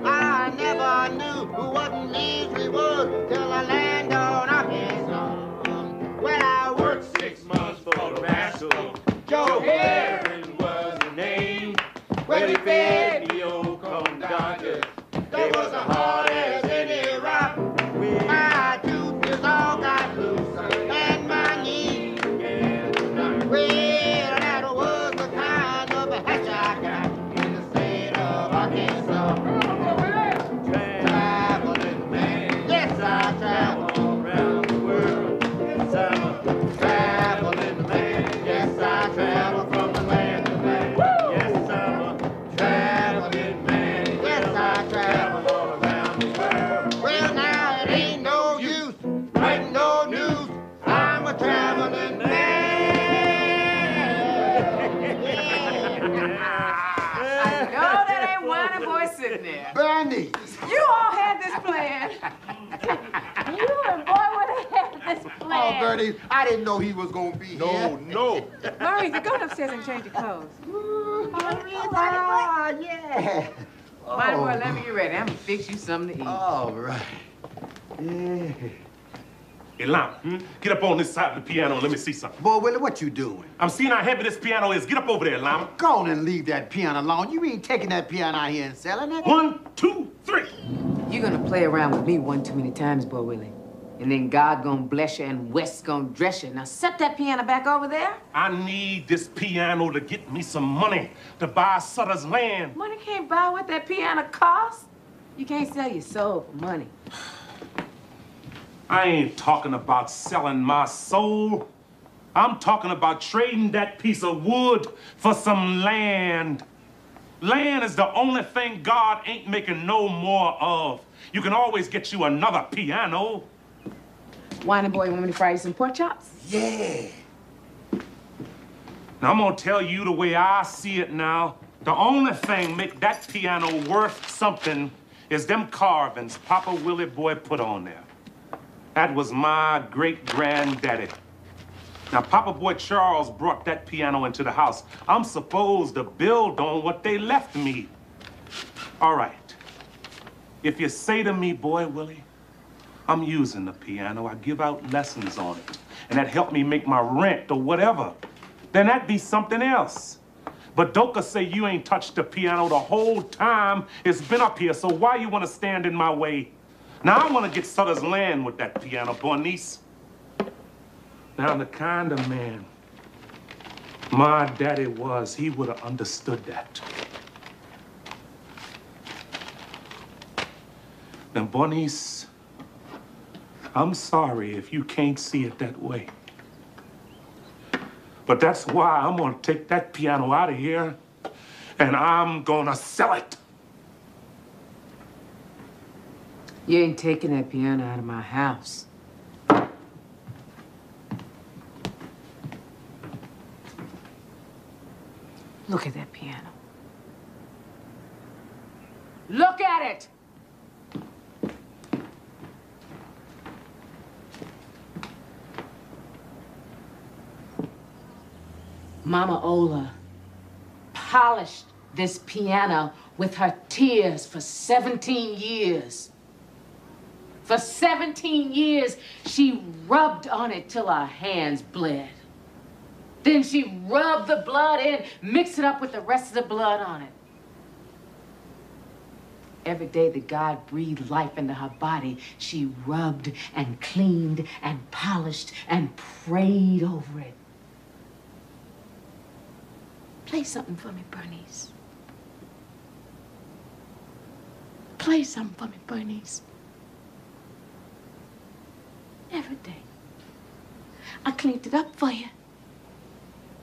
I never knew what misery was till I landed on Arkansas. Well, I worked 6 months for the rascal. Joe Herring was the name. Well, he fed me old corn dodgers. They was as hard as any rock. My tooth is all got loose, and my knees began to knock. Well, that was the kind of a hatch I got in the state of Arkansas. Traveling man, yes, I travel around the world. Yes, I'm a traveling man, yes, I travel from the land to land. Yes, I'm a traveling man, yes, I travel all around the world. Well, now it ain't no use writing no news. I'm a traveling man. I know that ain't Whining Boy sitting there. Bernie, You all had this plan. You and Boy would have had this plan. oh, Bernie. I didn't know he was gonna be here. No. Maurice, go upstairs and change your clothes. Yeah. Mighty boy, let me get ready. I'm gonna fix you something to eat. All right. Yeah. Hey, Lama, get up on this side of the piano and let me see something. Boy, Willie, what you doing? I'm seeing how heavy this piano is. Get up over there, Lama. Go on and leave that piano alone. You ain't taking that piano out here and selling it. 1, 2, 3. You're gonna play around with me one too many times, boy Willie. And then God gonna bless you and West gonna dress you. Now set that piano back over there. I need this piano to get me some money to buy Sutter's land. Money can't buy what that piano costs. You can't sell your soul for money. I ain't talking about selling my soul. I'm talking about trading that piece of wood for some land. Land is the only thing God ain't making no more of. You can always get you another piano. Whining boy, you want me to fry you some pork chops? Yeah. Now, I'm gonna tell you the way I see it now. The only thing make that piano worth something is them carvings Papa Willie Boy put on there. That was my great-granddaddy. Now, Papa Boy Charles brought that piano into the house. I'm supposed to build on what they left me. All right. If you say to me, Boy Willie, I'm using the piano, I give out lessons on it, and that helped me make my rent or whatever, then that'd be something else. But Doka say you ain't touched the piano the whole time it's been up here, so why you want to stand in my way? Now, I want to get Sutter's land with that piano, Bernice. Now, the kind of man my daddy was, he would have understood that. Now, Bernice, I'm sorry if you can't see it that way. But that's why I'm going to take that piano out of here, and I'm going to sell it. You ain't taking that piano out of my house. Look at that piano. Look at it! Mama Ola polished this piano with her tears for 17 years. For 17 years, she rubbed on it till her hands bled. Then she rubbed the blood in, mixed it up with the rest of the blood on it. Every day that God breathed life into her body, she rubbed and cleaned and polished and prayed over it. Play something for me, Bernice. Play something for me, Bernice. Every day. I cleaned it up for you.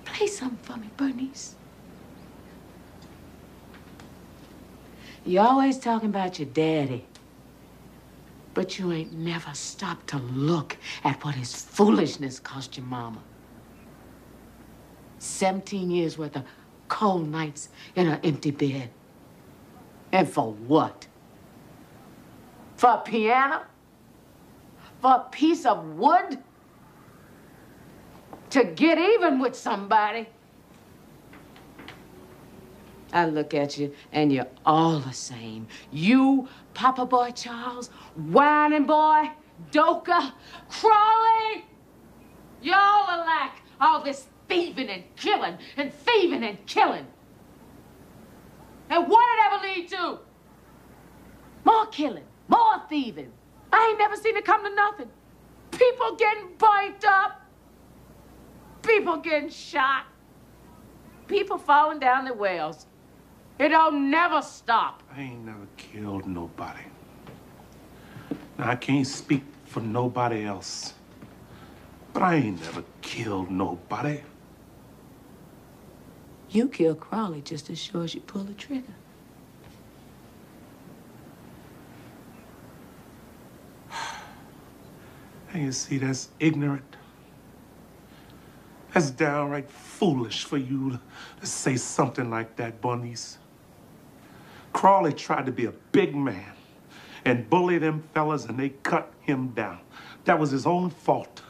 Play something for me, Bernice. You're always talking about your daddy, but you ain't never stopped to look at what his foolishness cost your mama. 17 years worth of cold nights in her empty bed. And for what? For a piano? For a piece of wood? To get even with somebody? I look at you, and you're all the same. You, Papa Boy Charles, Whining Boy, Doka, Crawley. Y'all alike. All this thieving and killing and thieving and killing. And what did it ever lead to? More killing, more thieving. I ain't never seen it come to nothing. People getting burnt up. People getting shot. People falling down the wells. It don't never stop. I ain't never killed nobody. Now, I can't speak for nobody else, but I ain't never killed nobody. You kill Crawley just as sure as you pull the trigger. And you see, that's ignorant. That's downright foolish for you to say something like that, Bernice. Crawley tried to be a big man and bully them fellas, and they cut him down. That was his own fault.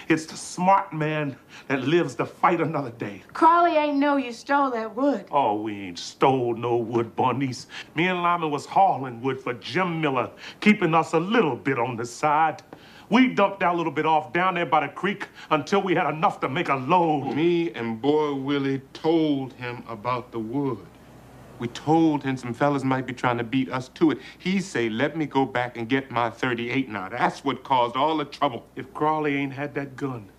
It's the smart man that lives to fight another day. Crawley ain't know you stole that wood. Oh, we ain't stole no wood, Bernice. Me and Lyman was hauling wood for Jim Miller, keeping us a little bit on the side. We dumped our little bit off down there by the creek until we had enough to make a load. Me and Boy Willie told him about the wood. We told him some fellas might be trying to beat us to it. He say, let me go back and get my 38 now. That's what caused all the trouble. If Crawley ain't had that gun,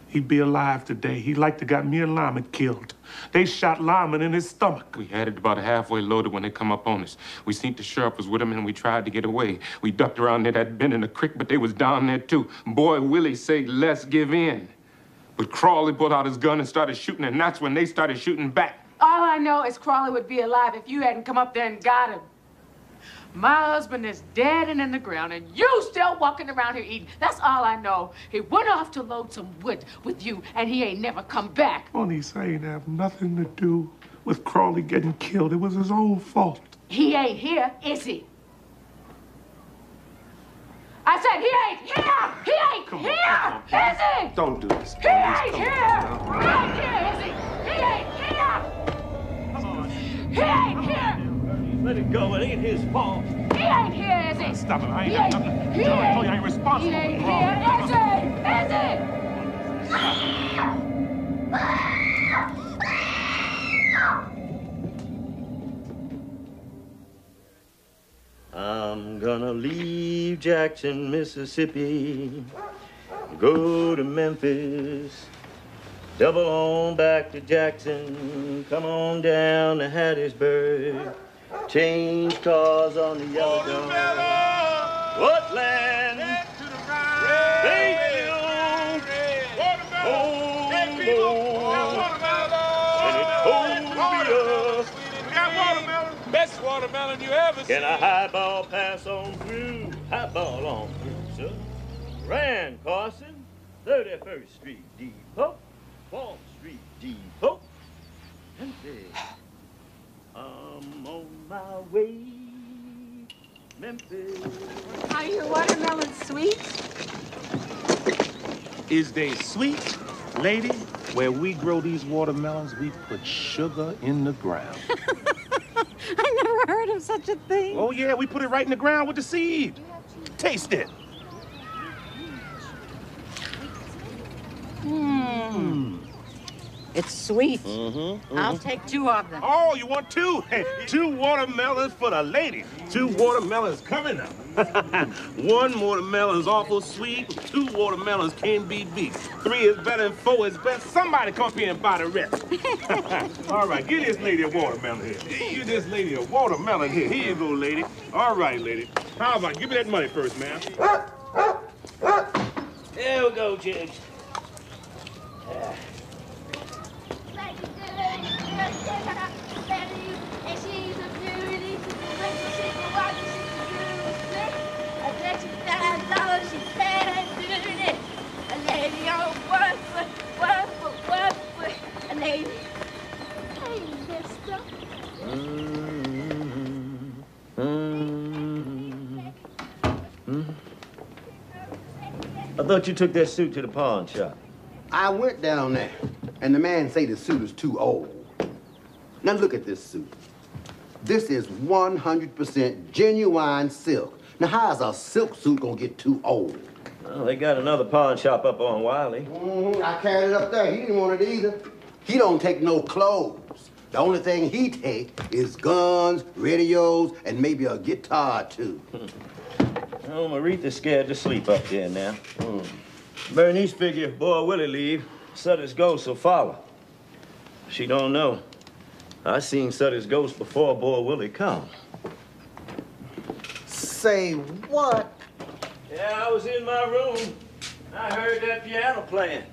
he'd be alive today. He'd like to got me and Lyman killed. They shot Lyman in his stomach. We had it about halfway loaded when they come up on us. We seen the sheriff was with him and we tried to get away. We ducked around there that bend in the creek, but they was down there too. Boy Willie say, let's give in. But Crawley pulled out his gun and started shooting, and that's when they started shooting back. All I know is Crawley would be alive if you hadn't come up there and got him. My husband is dead and in the ground, and you still walking around here eating. That's all I know. He went off to load some wood with you, and he ain't never come back. Bernice ain't have nothing to do with Crawley getting killed. It was his own fault. He ain't here, is he? I said he ain't here! He ain't here! Is he? Don't do this, He ain't here! He ain't here, is he? He ain't here! He ain't here! Let it go. It ain't his fault. He ain't here, is he? Stop it. I ain't got nothing to do. I told you I ain't responsible. He ain't here, is he? I'm gonna leave Jackson, Mississippi, go to Memphis, double on back to Jackson, come on down to Hattiesburg, change cars on the Yellow Dog. What land? Bayfield, and it told me Best watermelon you ever seen. can a highball pass on through? Highball on through, sir. Rand Carson, 31st Street Depot, 4th Street Depot. Memphis. I'm on my way. Memphis. Are your watermelons sweet? Is they sweet, lady? Where we grow these watermelons, we put sugar in the ground. I never heard of such a thing. Oh, yeah, we put it right in the ground with the seed. Taste it. It's sweet. I'll take 2 of them. Oh, you want 2? Hey, 2 watermelons for the lady. 2 watermelons coming up. 1 watermelon's awful sweet. 2 watermelons can't be beat. 3 is better than 4 is best. Somebody come up here and buy the rest. All right, give this lady a watermelon here. Give this lady a watermelon here. Here you go, lady. All right, lady. How about give me that money first, ma'am? There we go, Jiggs. I thought you took that suit to the pawn shop. I went down there, and the man say the suit is too old. Now look at this suit. This is 100% genuine silk. Now how's a silk suit gonna get too old? Well, they got another pawn shop up on Wiley. I carried it up there. He didn't want it either. He don't take no clothes. The only thing he take is guns, radios, and maybe a guitar too. Oh, Maretha's scared to sleep up there now. Bernice figure if Boy Willie leave, Sutter's ghost will follow. She don't know. I seen Sutter's ghost before Boy Willie come. Say what? Yeah, I was in my room. I heard that piano playing.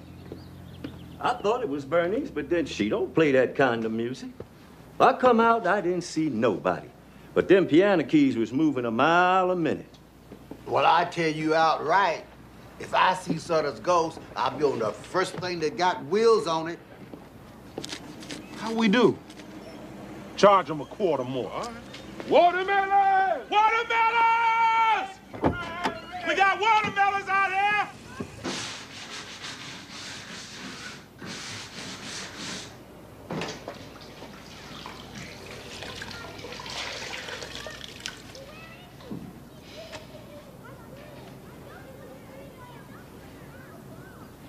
I thought it was Bernice, but then she don't play that kind of music. I come out, I didn't see nobody. But them piano keys was moving a mile a minute. Well, I tell you outright, if I see Sutter's ghost, I'll be on the first thing that got wheels on it. How we do? Charge them a quarter more. All right. Watermelons! Watermelons! We got watermelons out here!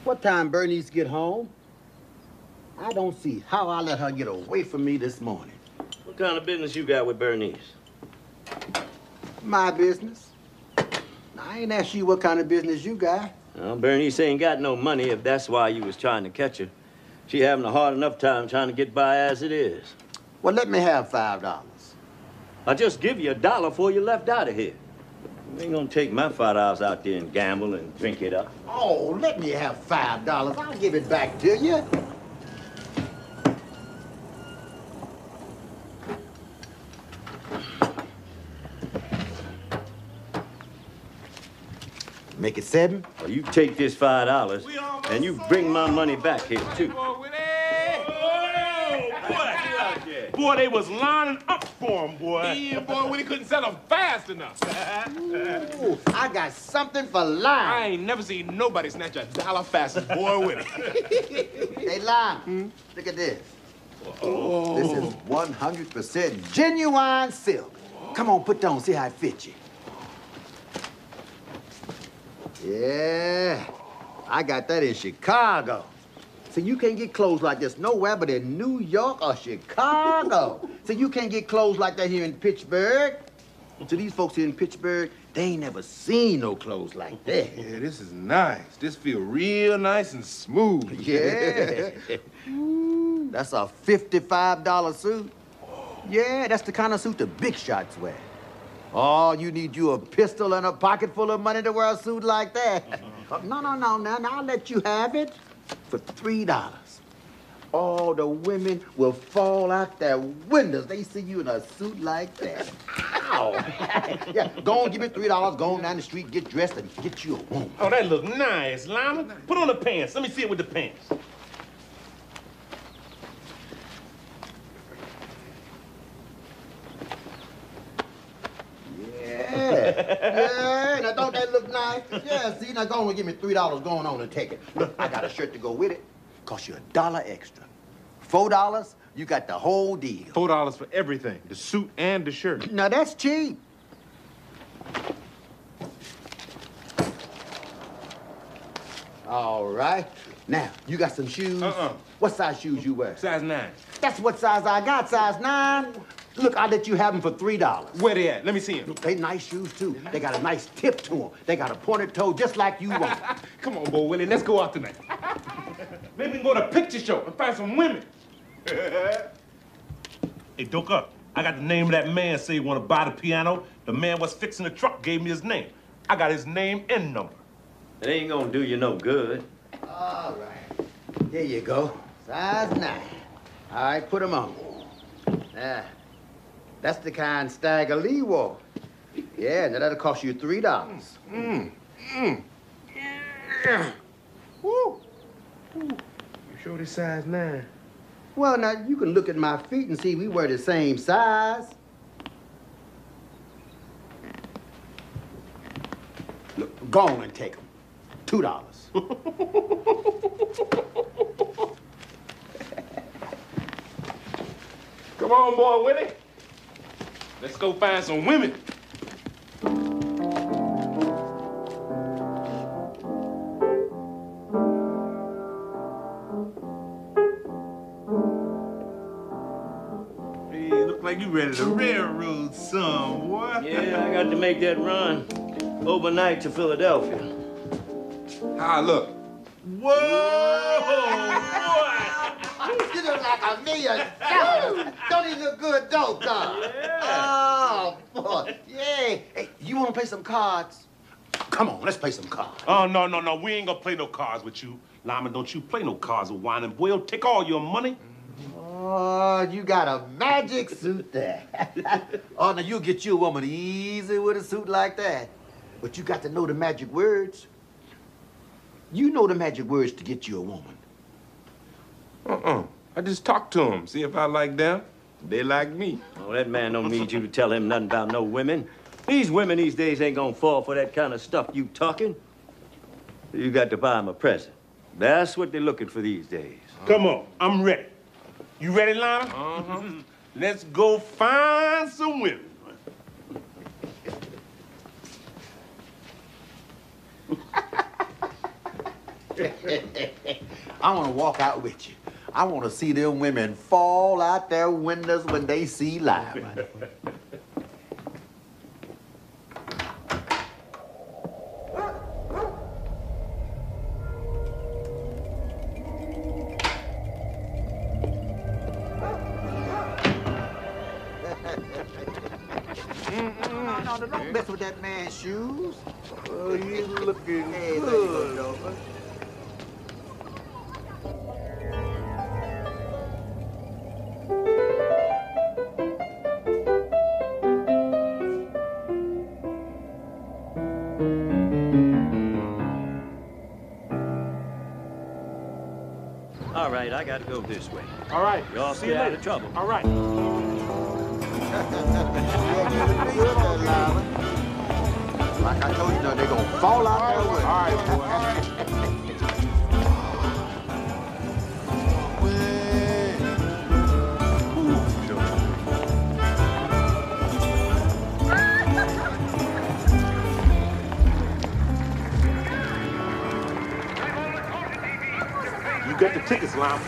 What time Bernice get home? I don't see how I let her get away from me this morning. What kind of business you got with Bernice? My business. I ain't asked you what kind of business you got. Well, Bernice ain't got no money if that's why you was trying to catch her. She having a hard enough time trying to get by as it is. Well, let me have $5. I'll just give you $1 before you left out of here. You ain't gonna take my $5 out there and gamble and drink it up. Oh, let me have $5. I'll give it back to you. Make it 7? Well, you take this $5 and you bring my money back here, too. Boy, they was lining up for him, boy. Yeah, boy, when he couldn't sell them fast enough. Ooh, I got something for Lime. I ain't never seen nobody snatch $1 faster, boy, with it. Hey, Lime, look at this. Oh. This is 100% genuine silk. Come on, put that on, see how it fits you. Yeah, I got that in Chicago. So you can't get clothes like this nowhere but in New York or Chicago. So you can't get clothes like that here in Pittsburgh. So these folks here in Pittsburgh, they ain't never seen no clothes like that. Yeah, this is nice. This feel real nice and smooth. Yeah. Ooh, that's a $55 suit. Yeah, that's the kind of suit the big shots wear. Oh, you need you a pistol and a pocket full of money to wear a suit like that. No, I'll let you have it for $3. All the women will fall out their windows. They see you in a suit like that. Ow. Yeah, go on, give me $3. Go on down the street, get dressed, and get you a woman. Oh, that look nice, Lima. Put on the pants. Let me see it with the pants. Yeah, now don't that look nice? Yeah, see, now go on and give me $3 going on and take it. Look, I got a shirt to go with it. Cost you $1 extra. $4, you got the whole deal. $4 for everything, the suit and the shirt. Now that's cheap. All right. Now, you got some shoes? What size shoes you wear? Size 9. That's what size I got, size 9. Look, I'll let you have them for $3. Where they at? Let me see them. Look, they nice shoes, too. They got a nice tip to them. They got a pointed toe just like you want. Come on, boy, Willie, let's go out tonight. Maybe we can go to a picture show and find some women. Hey, Doka, I got the name of that man say he want to buy the piano. The man was fixing the truck gave me his name. I got his name and number. It ain't gonna do you no good. All right. Here you go. Size 9. All right, put them on. That's the kind Stagger Lee wore. Yeah, now that'll cost you $3. Yeah. Woo. You sure this size 9? Well, now, you can look at my feet and see we wear the same size. Look, go on and take them. $2. Come on, boy, Willie. Let's go find some women. Hey, look like you ready to railroad some, boy. Yeah, I got to make that run overnight to Philadelphia. How I look? Whoa, boy! You look like $1 million. Don't he look good, dope, dog? Yeah. Oh, boy. Yeah. Hey, you want to play some cards? Come on, let's play some cards. Oh, no. We ain't gonna play no cards with you. Lyman, don't you play no cards with Wine and Boy. He'll take all your money. Oh, you got a magic suit there. Oh, now you'll get you a woman easy with a suit like that. But you got to know the magic words. You know the magic words to get you a woman. I just talk to them, see if I like them. They like me. Oh, that man don't need you to tell him nothing about no women. These women these days ain't gonna fall for that kind of stuff you talking. You got to buy them a present. That's what they're looking for these days. Come on, I'm ready. You ready, Lana? Let's go find some women. I want to walk out with you. I want to see them women fall out their windows when they see Lyman. No, don't mess with that man's shoes. Oh, you looking Hey, good. Nova. All right, I got to go this way. All right. Y'all See stay you out later. of trouble. All right. Like I told you, they're going to fall out their windows. All right, boy. You got the tickets, Lama.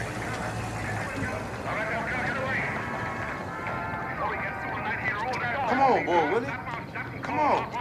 Come on, boy, Willie. Come on.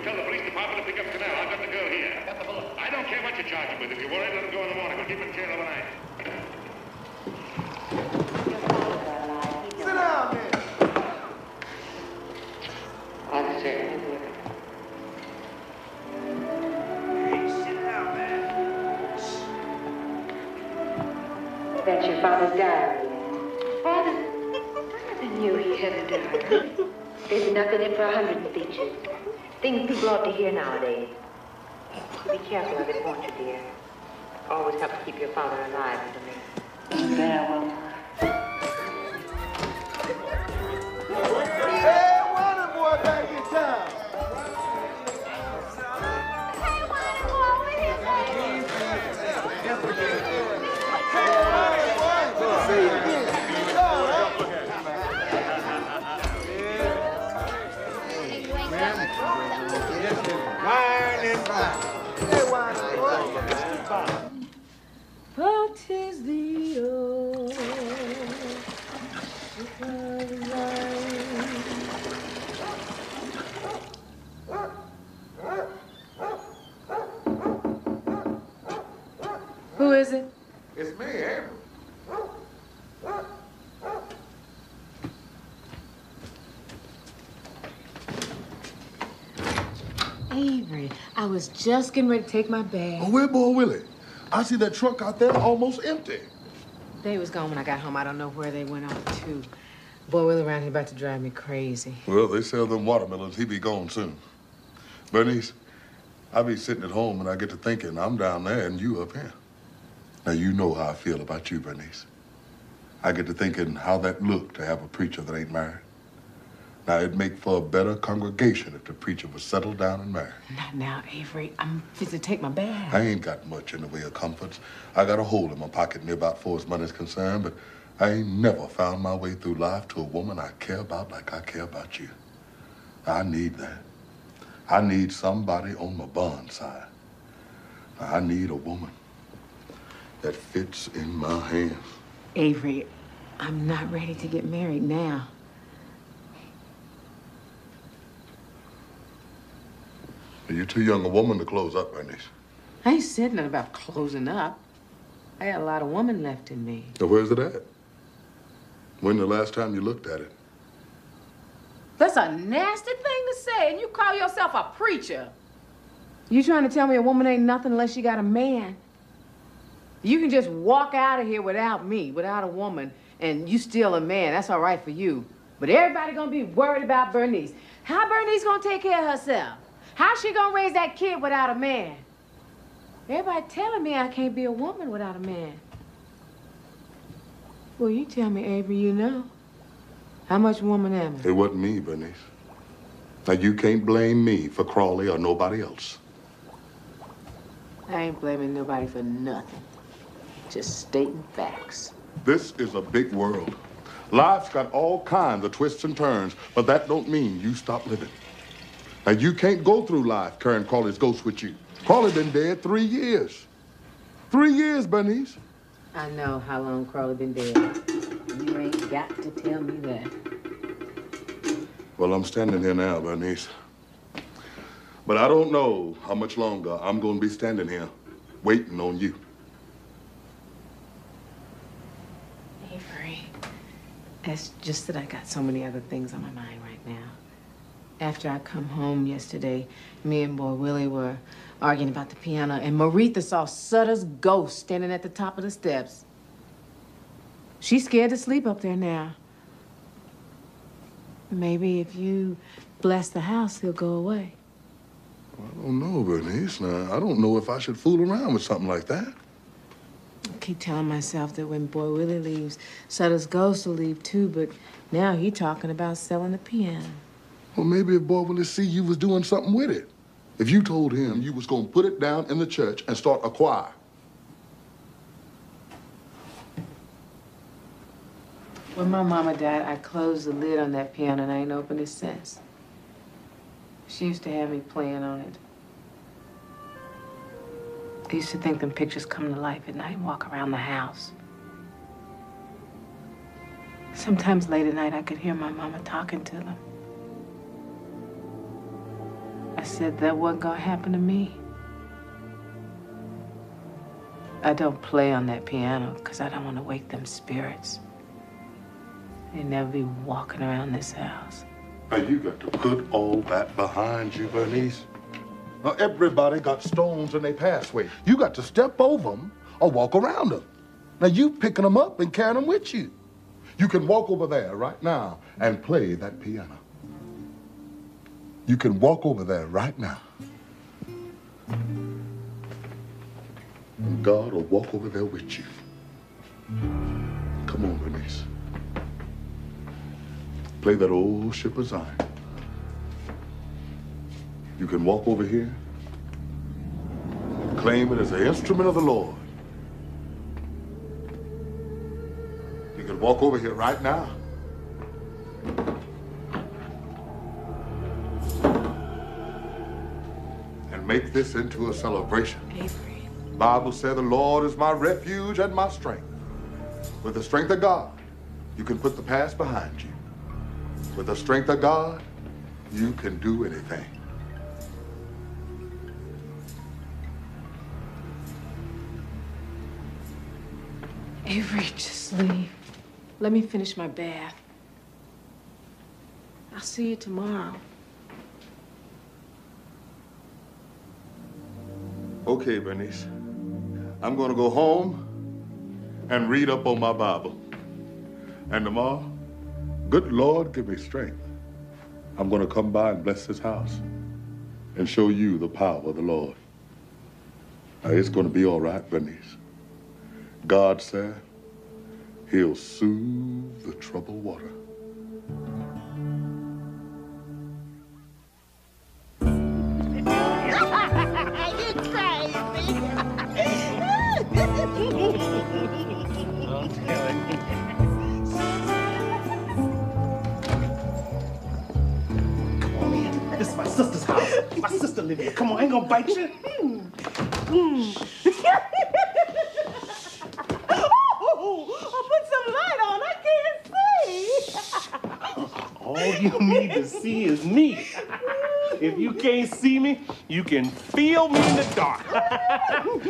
Tell the police department to pick up Canal. I've got the girl here. I don't care what you charge him with. If you're worried, let him go in the morning. We'll keep him in jail overnight. Sit down, man. Officer. Hey, sit down, man. That's your father's diary. Father, I knew he had a diary. There's enough in it for 100 speeches. Things people ought to hear nowadays. Be careful of it, won't you, dear? Always help to keep your father alive for me. There, well. Hey, Wonder Boy back in town. What is the old Who is it? It's me, Avery. Avery, I was just getting ready to take my bag. Oh, where boy Willie? I see that truck out there almost empty. They was gone when I got home. I don't know where they went off to. Boy, Will around here about to drive me crazy. Well, they sell them watermelons. He be gone soon. Bernice, I be sitting at home and I get to thinking I'm down there and you up here. Now, you know how I feel about you, Bernice. I get to thinking how that look to have a preacher that ain't married. Now, it'd make for a better congregation if the preacher was settled down and married. Not now, Avery. I'm fit to take my bag. I ain't got much in the way of comforts. I got a hole in my pocket near about far as money's concerned, but I ain't never found my way through life to a woman I care about like I care about you. I need that. I need somebody on my bond side. I need a woman that fits in my hands. Avery, I'm not ready to get married now. You're too young a woman to close up, Bernice. I ain't said nothing about closing up. I got a lot of woman left in me. Now, where's it at? When the last time you looked at it? That's a nasty thing to say, and you call yourself a preacher. You trying to tell me a woman ain't nothing unless she got a man? You can just walk out of here without me, without a woman, and you still a man. That's all right for you. But everybody gonna be worried about Bernice. How Bernice gonna take care of herself? How's she gonna raise that kid without a man? Everybody telling me I can't be a woman without a man. Well, you tell me, Avery, you know. How much woman am I? It wasn't me, Bernice. Now, you can't blame me for Crawley or nobody else. I ain't blaming nobody for nothing. Just stating facts. This is a big world. Life's got all kinds of twists and turns, but that don't mean you stop living. Now, you can't go through life carrying Crawley's ghost with you. Crawley been dead 3 years. 3 years, Bernice. I know how long Crawley been dead. You ain't got to tell me that. Well, I'm standing here now, Bernice. But I don't know how much longer I'm going to be standing here waiting on you. Avery, it's just that I got so many other things on my mind right now. After I come home yesterday, me and Boy Willie were arguing about the piano, and Maritha saw Sutter's ghost standing at the top of the steps. She's scared to sleep up there now. Maybe if you bless the house, he'll go away. I don't know, Bernice. Now, I don't know if I should fool around with something like that. I keep telling myself that when Boy Willie leaves, Sutter's ghost will leave too, but now he's talking about selling the piano. Well, maybe if Boy Willie see you was doing something with it. If you told him you was going to put it down in the church and start a choir. When my mama died, I closed the lid on that piano and I ain't opened it since. She used to have me playing on it. I used to think them pictures come to life at night and walk around the house. Sometimes late at night, I could hear my mama talking to them. I said that wasn't gonna happen to me. I don't play on that piano because I don't want to wake them spirits. They never be walking around this house. Now, you got to put all that behind you, Bernice. Now, everybody got stones in their pathway. You got to step over them or walk around them. Now, you picking them up and carrying them with you. You can walk over there right now and play that piano. You can walk over there right now. And God will walk over there with you. Come on, Bernice. Play that old Ship of Zion. You can walk over here, claim it as an instrument of the Lord. You can walk over here right now. And make this into a celebration. Avery. The Bible said the Lord is my refuge and my strength. With the strength of God, you can put the past behind you. With the strength of God, you can do anything. Avery, just leave. Let me finish my bath. I'll see you tomorrow. Okay, Bernice. I'm going to go home and read up on my Bible. And tomorrow, good Lord, give me strength. I'm going to come by and bless this house and show you the power of the Lord. Now, it's going to be all right, Bernice. God said he'll soothe the troubled water. This is my sister's house. My sister live here. Come on, I ain't gonna bite you. Put some light on. I can't see. All you need to see is me. If you can't see me, you can feel me in the dark.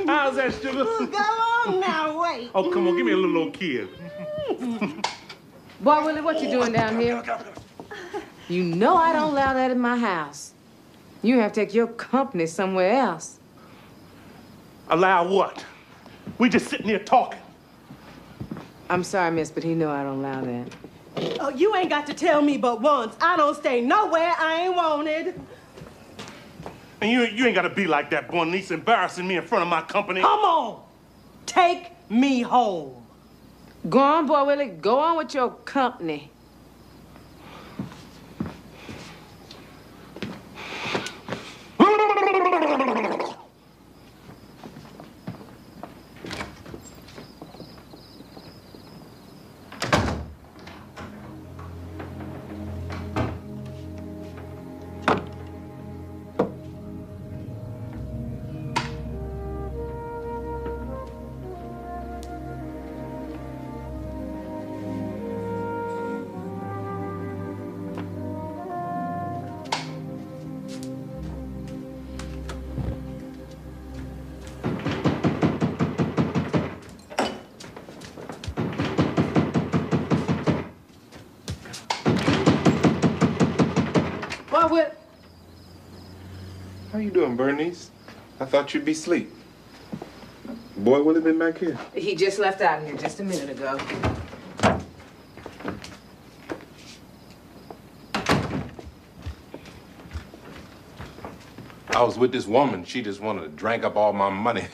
How's that, sugar? Go on now, wait. Oh, come on, give me a little kid. Boy, Willie, what you doing down here? You know I don't allow that in my house. You have to take your company somewhere else. Allow what? We just sitting here talking. I'm sorry, miss, but he know I don't allow that. Oh, you ain't got to tell me but once. I don't stay nowhere I ain't wanted. And you ain't got to be like that, boy, niece, embarrassing me in front of my company. Come on. Take me home. Go on, Boy Willie. Go on with your company. you doing, Bernice? I thought you'd be asleep. Boy, Willie been back here? He just left out here just a minute ago. I was with this woman. She just wanted to drink up all my money.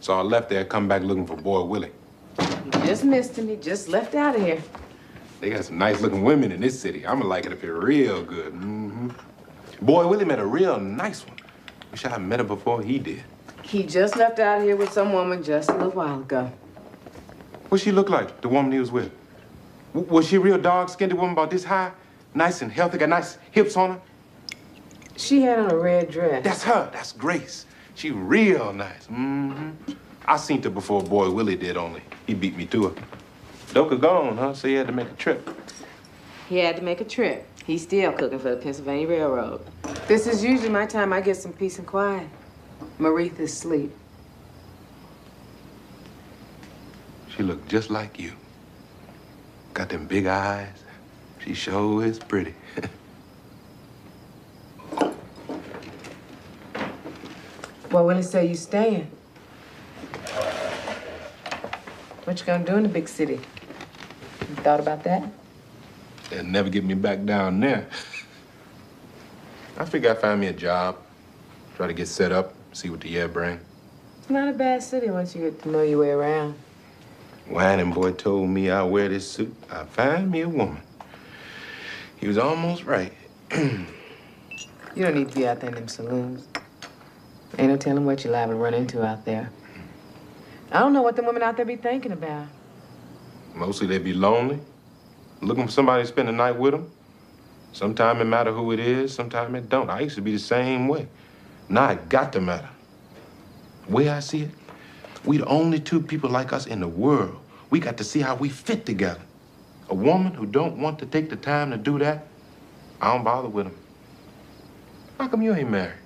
So I left there, come back looking for Boy Willie. You just missed him. He just left out of here. They got some nice-looking women in this city. I'ma like it if you're real good. Mm-hmm. Boy Willie met a real nice one. Wish I had met her before he did. He just left out of here with some woman just a little while ago. What she look like, the woman he was with? Was she a real dark-skinned woman about this high? Nice and healthy, got nice hips on her? She had on a red dress. That's her. That's Grace. She real nice. Mm-hmm. I seen her before Boy Willie did, only he beat me to her. Doka gone, huh? So he had to make a trip. He had to make a trip. He's still cooking for the Pennsylvania Railroad. This is usually my time I get some peace and quiet. Maretha's asleep. She looked just like you. Got them big eyes. She sure is pretty. Well, Willie say you staying. What you gonna do in the big city? You thought about that? They'll never get me back down there. I figure I'd find me a job, try to get set up, see what the year bring. It's not a bad city once you get to know your way around. Whining boy told me I'd wear this suit, I'd find me a woman. He was almost right. You don't need to be out there in them saloons. Ain't no telling what you're liable to run into out there. I don't know what the women out there be thinking about. Mostly they be lonely, looking for somebody to spend the night with them. Sometimes it matter who it is, sometimes it don't. I used to be the same way. Now it got to matter. The way I see it, we the only two people like us in the world. We got to see how we fit together. A woman who don't want to take the time to do that, I don't bother with them. How come you ain't married?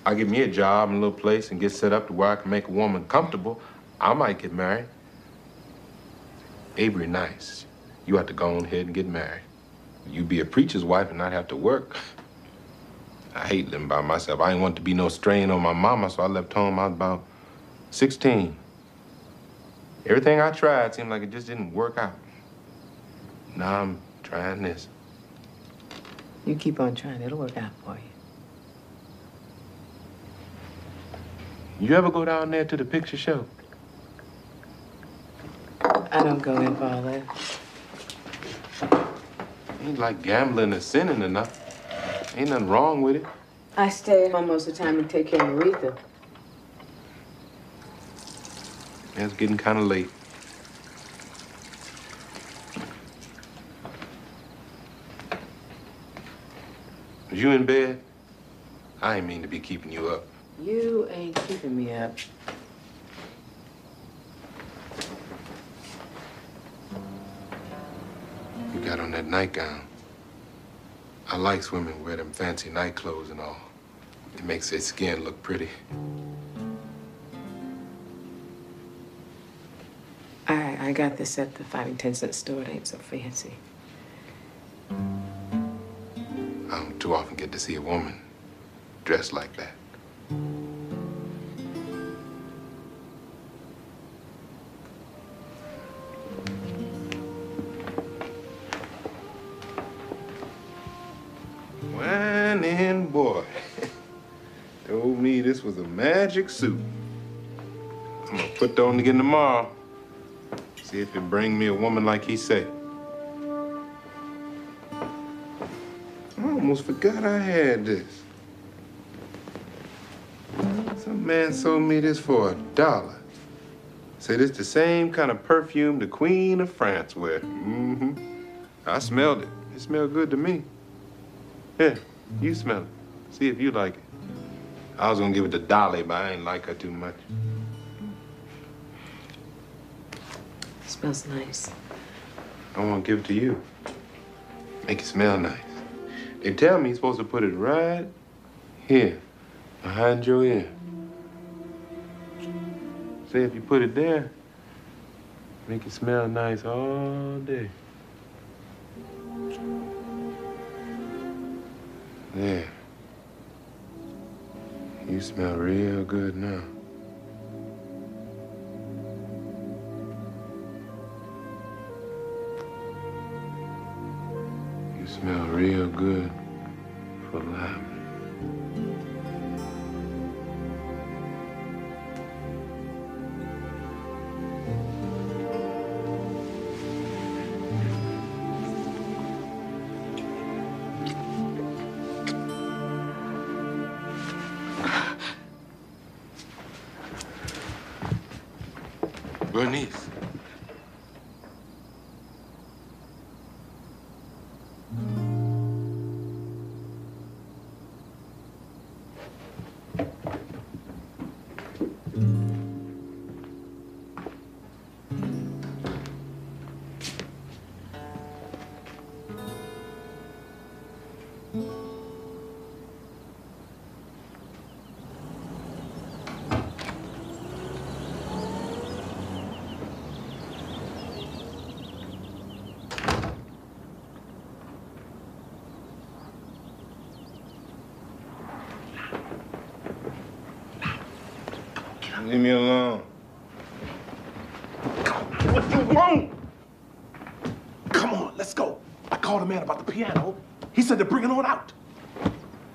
I get me a job in a little place and get set up to where I can make a woman comfortable, I might get married. Avery nice. You have to go on ahead and get married. You be a preacher's wife and not have to work. I hate living by myself. I didn't want to be no strain on my mama, so I left home. I was about 16. Everything I tried seemed like it just didn't work out. Now I'm trying this. You keep on trying, it'll work out for you. You ever go down there to the picture show? I don't go in for all that. Ain't like gambling or sinning or nothing. Ain't nothing wrong with it. I stay at home most of the time and take care of Maretha. It's getting kind of late. Was you in bed? I ain't mean to be keeping you up. You ain't keeping me up. You got on that nightgown. I like women wear them fancy night clothes and all. It makes their skin look pretty. I got this at the 5 and 10 cent store. It ain't so fancy. I don't too often get to see a woman dressed like that. Whining boy. Told me this was a magic suit. I'm gonna put that on again tomorrow. See if it bring me a woman like he said. I almost forgot I had this. Some man sold me this for $1. Said it's the same kind of perfume the Queen of France wear. Mm-hmm. I smelled it. It smelled good to me. Here, you smell it. See if you like it. I was gonna give it to Dolly, but I ain't like her too much. It smells nice. I want to give it to you. Make it smell nice. They tell me you're supposed to put it right here, behind your ear. Say if you put it there, make it smell nice all day. There. You smell real good now. You smell real good for life. Bernice. Leave me alone. What you want? Come on, let's go. I called the man about the piano. He said to bring it on out.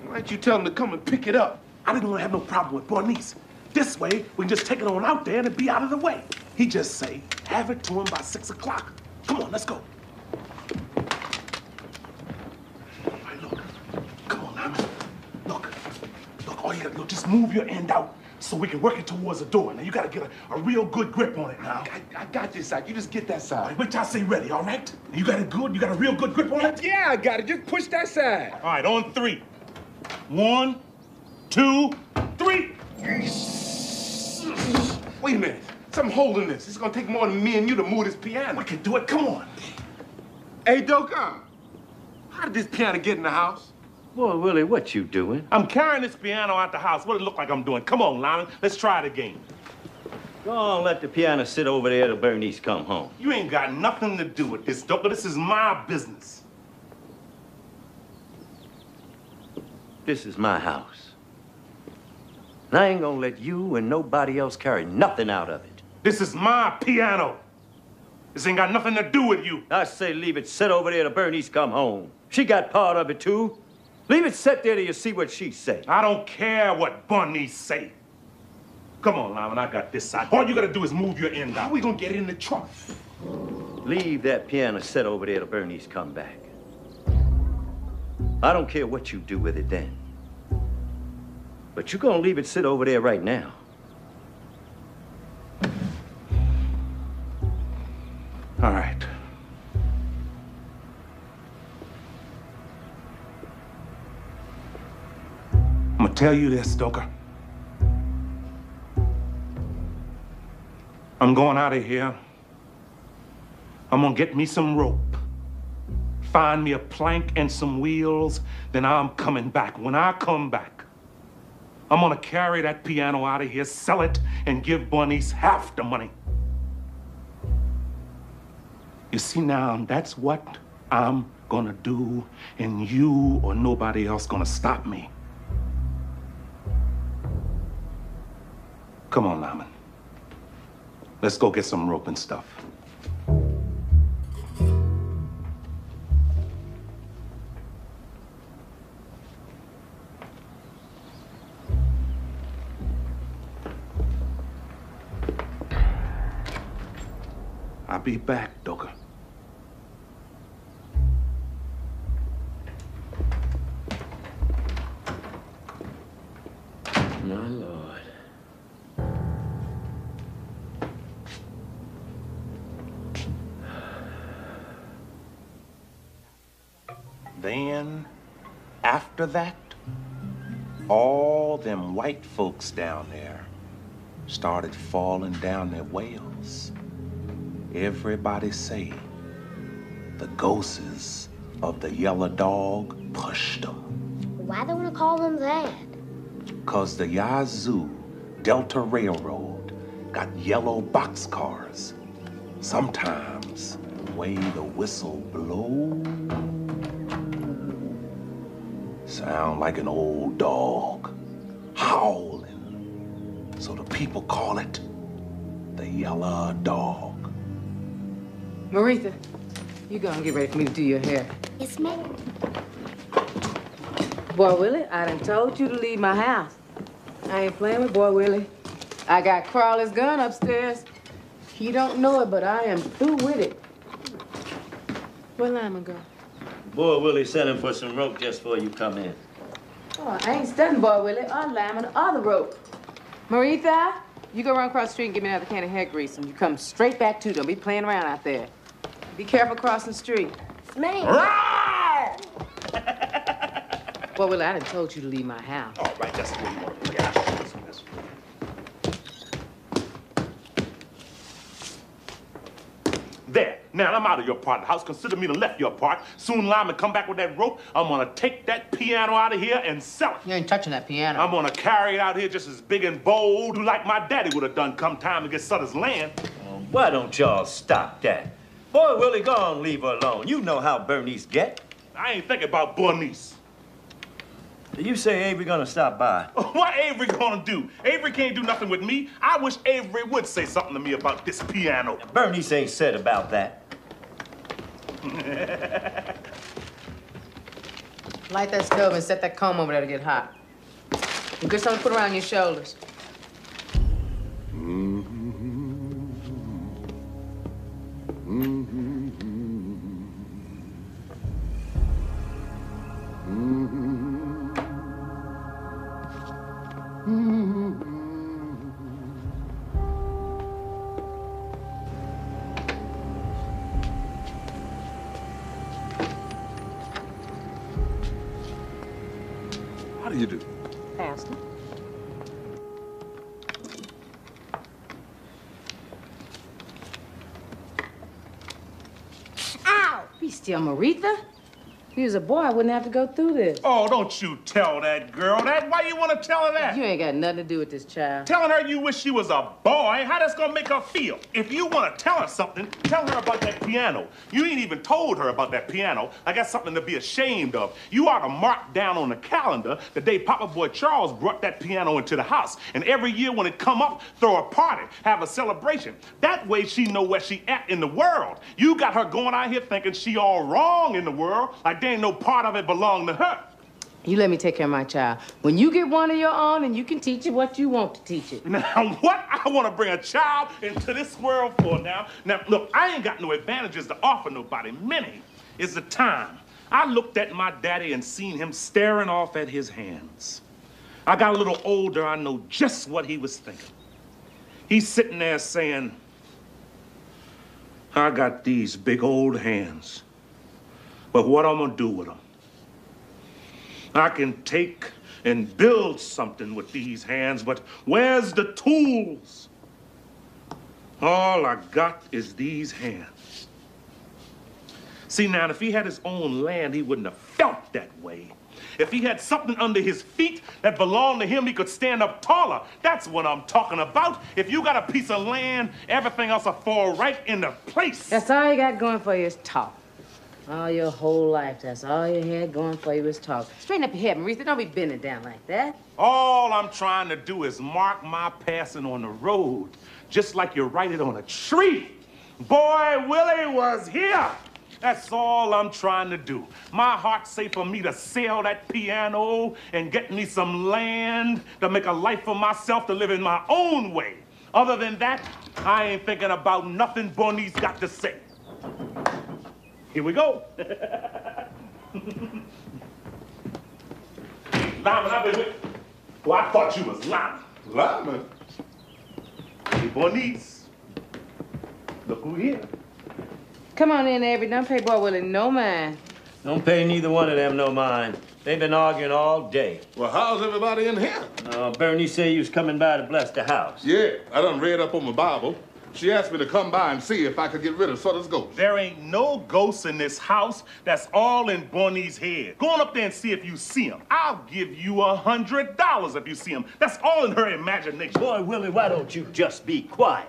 Why didn't you tell him to come and pick it up? I didn't want to have no problem with Bernice. This way, we can just take it on out there and it'd be out of the way. He just say, have it to him by 6 o'clock. Come on, let's go. All right, look. Come on, Lyman. Look, all you gotta do, just move your end out so we can work it towards the door. Now, you gotta get a real good grip on it now. I got this side. You just get that side. All right, wait till I say ready, all right? You got it good? You got a real good grip on it? Yeah, I got it. Just push that side. All right, on 3. 1, 2, 3. Wait a minute. Something holding this. It's gonna take more than me and you to move this piano. We can do it. Come on. Hey, Doka, how did this piano get in the house? Boy, Willie, what you doing? I'm carrying this piano out the house. What it look like I'm doing? Come on, Lyman. Let's try it again. Go on, let the piano sit over there till Bernice come home. You ain't got nothing to do with this, Doka. This is my business. This is my house. And I ain't gonna let you and nobody else carry nothing out of it. This is my piano. This ain't got nothing to do with you. I say leave it sit over there till Bernice come home. She got part of it, too. Leave it sit there till you see what she say. I don't care what Bernice say. Come on, Lyman, I got this side. All you gotta do is move your end out. How we gonna get it in the trunk? Leave that piano sit over there till Bernice come back. I don't care what you do with it then. But you're gonna leave it sit over there right now. All right. I'm gonna tell you this, Doka. I'm going out of here. I'm gonna get me some rope. Find me a plank and some wheels, then I'm coming back. When I come back, I'm gonna carry that piano out of here, sell it, and give Bernice half the money. You see now, that's what I'm gonna do, and you or nobody else gonna stop me. Come on, Lyman. Let's go get some rope and stuff. I'll be back, Doka. My Lord. Then, after that, all them white folks down there started falling down their wells. Everybody say the ghosts of the yellow dog pushed them. Why they want to call them that? 'Cause the Yazoo Delta Railroad got yellow boxcars. Sometimes, the way the whistle blows, sound like an old dog howling. people call it the yellow dog. Maritha, you go and get ready for me to do your hair. Yes, ma'am. Boy Willie, I done told you to leave my house. I ain't playing with Boy Willie. I got Crawley's gun upstairs. He don't know it, but I am through with it. Where Lyman go? Boy Willie sent him for some rope just before you come in. Oh, I ain't studying Boy Willie or Lyman or the rope. Maritha, you go run across the street and give me another can of hair grease, and you come straight back to. Don't be playing around out there. Be careful crossing the street. Ma'am. Boy Willie, I done told you to leave my house. All right, that's what you want to do. Yeah, that's There. Now, I'm out of your part of the house. Consider me to left your part. Soon Lyman come back with that rope. I'm gonna take that piano out of here and sell it. You ain't touching that piano. I'm gonna carry it out here just as big and bold like my daddy would have done come time to get Sutter's land. Why don't y'all stop that? Boy Willie, go on, leave her alone. You know how Bernice get. I ain't thinking about Bernice. You say Avery gonna stop by. What Avery gonna do? Avery can't do nothing with me. I wish Avery would say something to me about this piano. Bernice ain't said about that. Light that stove and set that comb over there to get hot. And get something to put around your shoulders. How do you do? Pastor. Ow! Be still, Maritha. If he was a boy, I wouldn't have to go through this. Oh, don't you tell that girl that. Why you want to tell her that? You ain't got nothing to do with this child. Telling her you wish she was a boy, how that's gonna make her feel? If you want to tell her something, tell her about that piano. You ain't even told her about that piano. I got something to be ashamed of. You ought to mark down on the calendar the day Papa Boy Charles brought that piano into the house. And every year when it come up, throw a party, have a celebration. That way she know where she at in the world. You got her going out here thinking she all wrong in the world, like there ain't no part of it belong to her. You let me take care of my child. When you get one of your own, and you can teach it what you want to teach it. Now, what I want to bring a child into this world for now? Now, look, I ain't got no advantages to offer nobody. Many is the time. I looked at my daddy and seen him staring off at his hands. I got a little older, I know just what he was thinking. He's sitting there saying, I got these big old hands, but what I'm gonna do with them? I can take and build something with these hands, but where's the tools? All I got is these hands. See, now, if he had his own land, he wouldn't have felt that way. If he had something under his feet that belonged to him, he could stand up taller. That's what I'm talking about. If you got a piece of land, everything else will fall right into place. That's all you got going for you is talk. All your whole life, that's all you had going for you is talk. Straighten up your head, Maritha. Don't be bending down like that. All I'm trying to do is mark my passing on the road, just like you write it on a tree. Boy Willie was here. That's all I'm trying to do. My heart say for me to sell that piano and get me some land to make a life for myself to live in my own way. Other than that, I ain't thinking about nothing Bernice got to say. Here we go. Lyman, I've been with... Well, I thought you was Lyman. Lyman? Hey, Bernice. Look who here. Come on in, Avery. Don't pay Boy Willie no mind. Don't pay neither one of them no mind. They've been arguing all day. Well, how's everybody in here? Bernice said you was coming by to bless the house. Yeah, I done read up on my Bible. She asked me to come by and see if I could get rid of Sutter's ghost. There ain't no ghosts in this house. That's all in Bernice's head. Go on up there and see if you see him. I'll give you $100 if you see him. That's all in her imagination. Boy, Willie, why don't you just be quiet?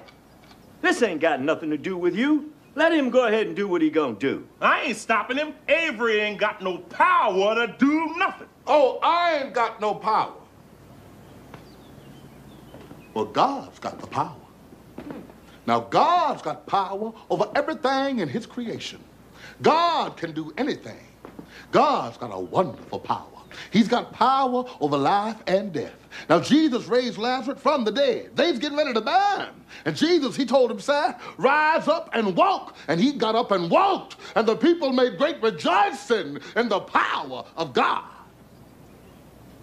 This ain't got nothing to do with you. Let him go ahead and do what he gonna do. I ain't stopping him. Avery ain't got no power to do nothing. Oh, I ain't got no power. Well, God's got the power. Now, God's got power over everything in his creation. God can do anything. God's got a wonderful power. He's got power over life and death. Now, Jesus raised Lazarus from the dead. They's getting ready to burn. And Jesus, he told himself, rise up and walk. And he got up and walked. And the people made great rejoicing in the power of God.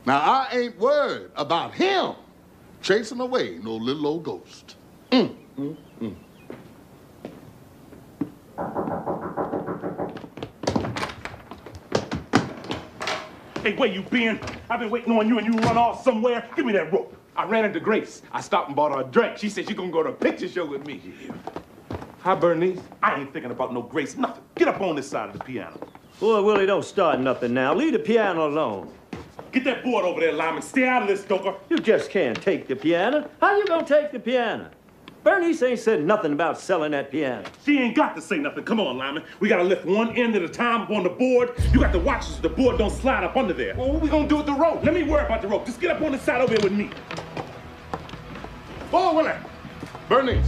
Now, I ain't worried about him chasing away no little old ghost. Hey, where you been? I've been waiting on you and you run off somewhere. Give me that rope. I ran into Grace. I stopped and bought her a drink. She said she's gonna go to a picture show with me. Hi, Bernice. I ain't thinking about no Grace, nothing. Get up on this side of the piano. Boy, Willie, don't start nothing now. Leave the piano alone. Get that board over there, Lyman. Stay out of this, Stoker. You just can't take the piano. How you gonna take the piano? Bernice ain't said nothing about selling that piano. She ain't got to say nothing. Come on, Lyman. We gotta lift one end at a time up on the board. You got to watch so the board don't slide up under there. Well, what we gonna do with the rope? Let me worry about the rope. Just get up on the side over here with me. Oh, Willie. Bernice.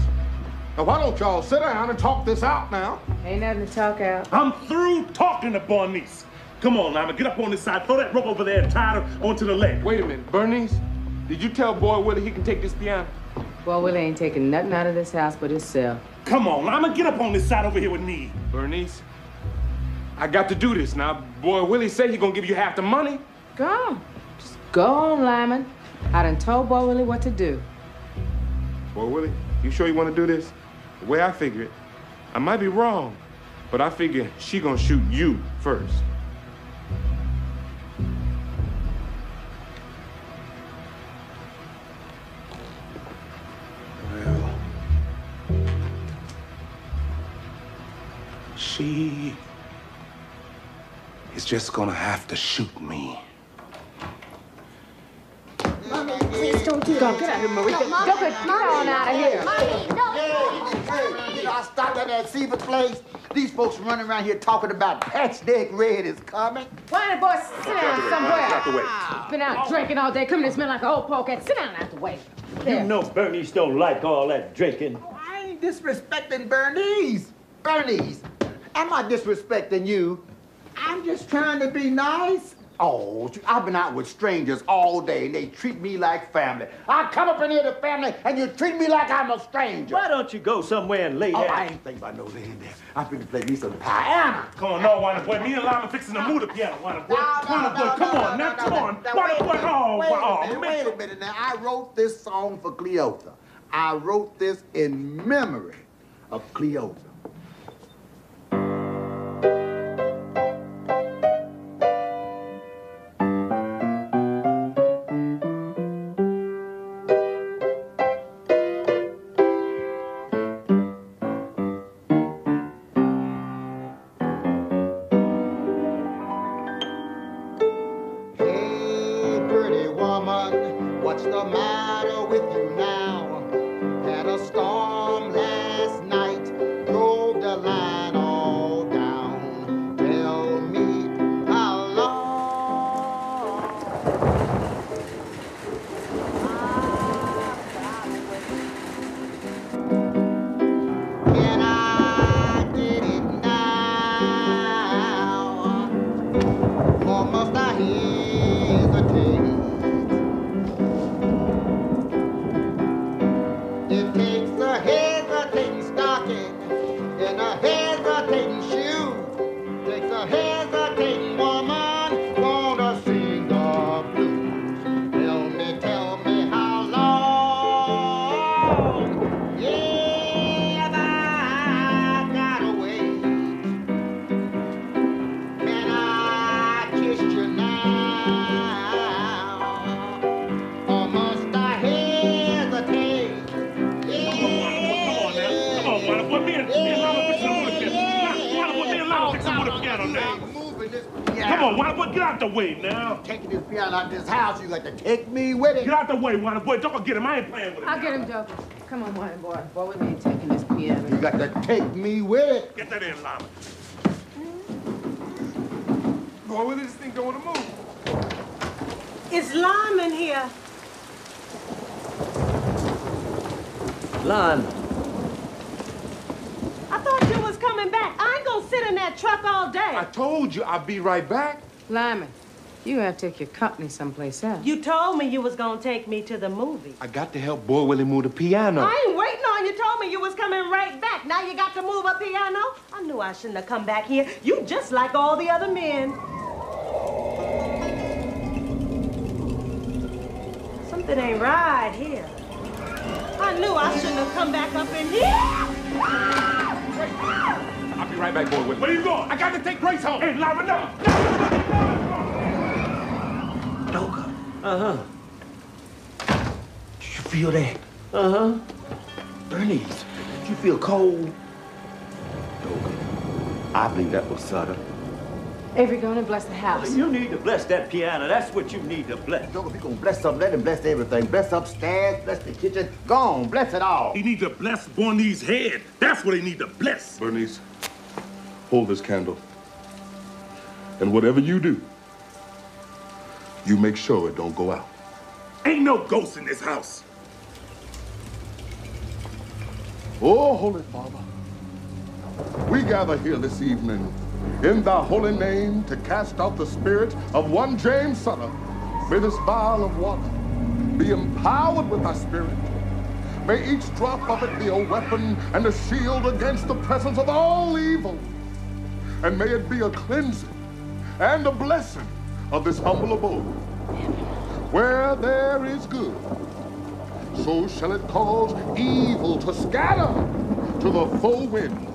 Now, why don't y'all sit down and talk this out now? Ain't nothing to talk out. I'm through talking to Bernice. Come on, Lyman. Get up on this side. Throw that rope over there and tie her onto the leg. Wait a minute, Bernice. Did you tell Boy Willie he can take this piano? Boy, Willie ain't taking nothing out of this house but himself. Come on, Lyman. Get up on this side over here with me. Bernice, I got to do this now. Boy Willie said he gonna give you half the money. Go on. Just go on, Lyman. I done told Boy Willie what to do. Boy Willie, you sure you want to do this? The way I figure it, I might be wrong, but I figure she gonna shoot you first. Well, she is just gonna have to shoot me. Mommy, please don't do that. Get out of here, Marie. Get on out of here. You know, I stopped at that Seaver place. These folks running around here talking about Patchdeck Red is coming. Why, boy, sit down somewhere. Been out drinking all day, coming to smell like an old polecat. Sit down out the way. There. You know Bernice don't like all that drinking. Oh, I ain't disrespecting Bernice. Bernice, am I disrespecting you? I'm just trying to be nice. Oh, I've been out with strangers all day, and they treat me like family. I come up in here to family, and you treat me like I'm a stranger. Why don't you go somewhere and lay down? I ain't thinking about no laying there. I'm finna play me some piano. Come on, no, Wanda boy. Me and Lyman fixing to move the piano, Wanda boy. Wanda boy, come on, now, come on. Wanda boy, Wait a minute now. I wrote this song for Cleotha. I wrote this in memory of Cleotha. What's the matter with you now? Had a storm last night, drove the line all down. Tell me how long can I get it now? Or must I hesitate? It takes a hesitating stocking and a hesitating shoe. Takes a hesitating woman, wanna sing the blues. Tell me how long? Yeah, I've gotta wait. Can I kiss you now? Or must I hesitate? Come on, Wanda boy, get out the way now. Taking this piano out of this house, you got to take me with it. Get out the way, Wanda boy. Don't get him. I ain't playing with him. I'll get him, Joker. Come on, Wanda boy. Boy, we ain't taking this piano. You got to take me with it. Get that in, Lyman. Boy Willie, this thing don't want to move. It's Lyman here. Lon. I thought you was coming back. I ain't gonna sit in that truck all day. I told you I'll be right back. Lyman, you have to take your company someplace else. You told me you was gonna take me to the movie. I got to help Boy Willie move the piano. I ain't waiting on you. Told me you was coming right back. Now you got to move a piano? I knew I shouldn't have come back here. You just like all the other men. Something ain't right here. I knew I shouldn't have come back up in here. I'll be right back, Boy Willie. Where you going? I got to take Grace home. Hey, Lyman, no. Doka. Uh-huh. Did you feel that? Uh-huh. Bernice, did you feel cold? Doka, I believe that was Sutter. Avery, go on and bless the house. You need to bless that piano. That's what you need to bless. Doka, if you're gonna bless something, let him bless everything. Bless upstairs, bless the kitchen. Go on, bless it all. He need to bless Bernice's head. That's what he need to bless. Bernice, hold this candle. And whatever you do, you make sure it don't go out. Ain't no ghost in this house. Oh, Holy Father, we gather here this evening in thy holy name to cast out the spirit of one James Sutter. May this vial of water be empowered with thy spirit. May each drop of it be a weapon and a shield against the presence of all evil. And may it be a cleansing and a blessing of this humble abode. Where there is good, so shall it cause evil to scatter to the full wind.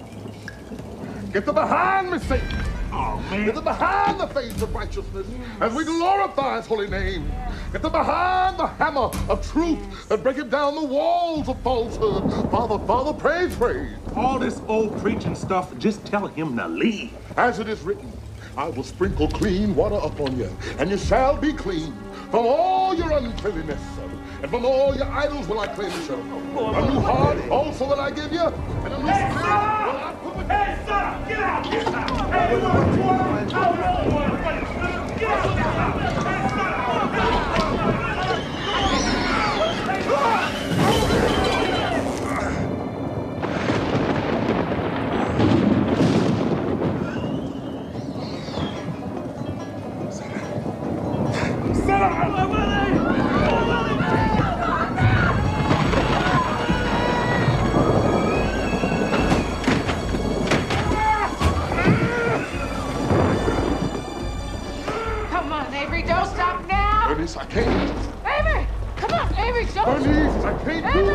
Get to behind me, Satan. Oh, man. Get to behind the face of righteousness as we glorify his holy name. Get to behind the hammer of truth that breaketh down the walls of falsehood. Father, praise. All this old preaching stuff, just tell him to leave. As it is written, I will sprinkle clean water upon you, and you shall be clean from all your uncleanness. And from all your idols will I cleanse you. A new heart also will I give you, and a new spirit will I put within you. Hey, son, get out! Get out! Hey, you want to water? I really want to fight. Get out! Get out! Hey, son! Sit up! Don't stop now! Bernice, I can't. Avery! Come on, Avery, don't! Bernice, I can't do it.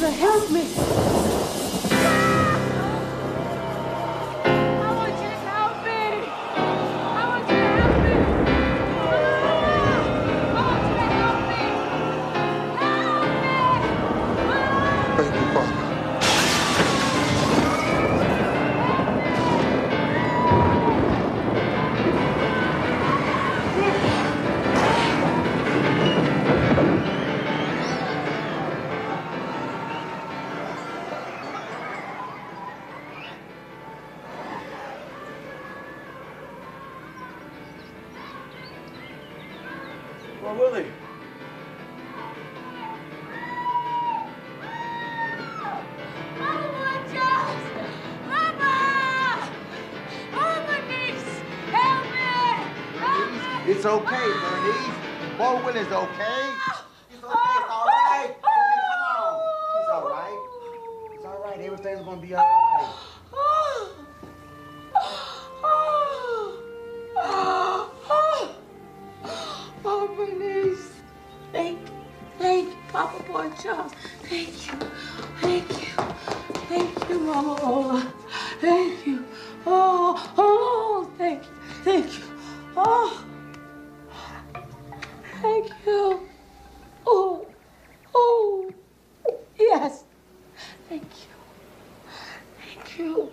Help me! Well, Willie. It's okay, Bernice. Boy Willie's okay. It's okay. It's all right. Come on. It's all right. It's all right. Everything's gonna be all right. Oh, Bernice. Thank you, Papa Boy Charles. Thank you, Mama Ola. Thank you. Oh, thank you. Oh, thank you. Oh, yes. Thank you.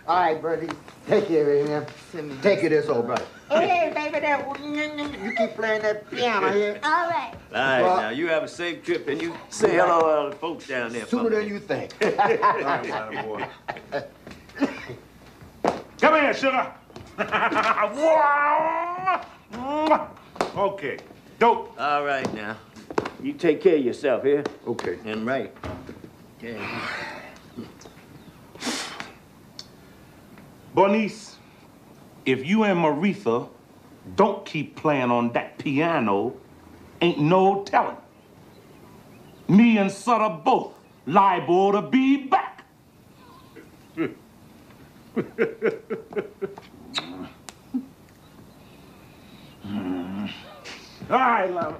All right, Bertie. Take care of him. Take care of this old brother. Hey, baby, you keep playing that piano here. All right. All right, now, you have a safe trip, and you say hello to all the folks down there. Sooner than you think. All right, Johnny boy. Come here, sugar. Okay, dope. All right, now. You take care of yourself here. Okay. And right. Okay. Bernice, if you and Maritha don't keep playing on that piano, ain't no telling. Me and Sutter both liable to be back. All right, Lama.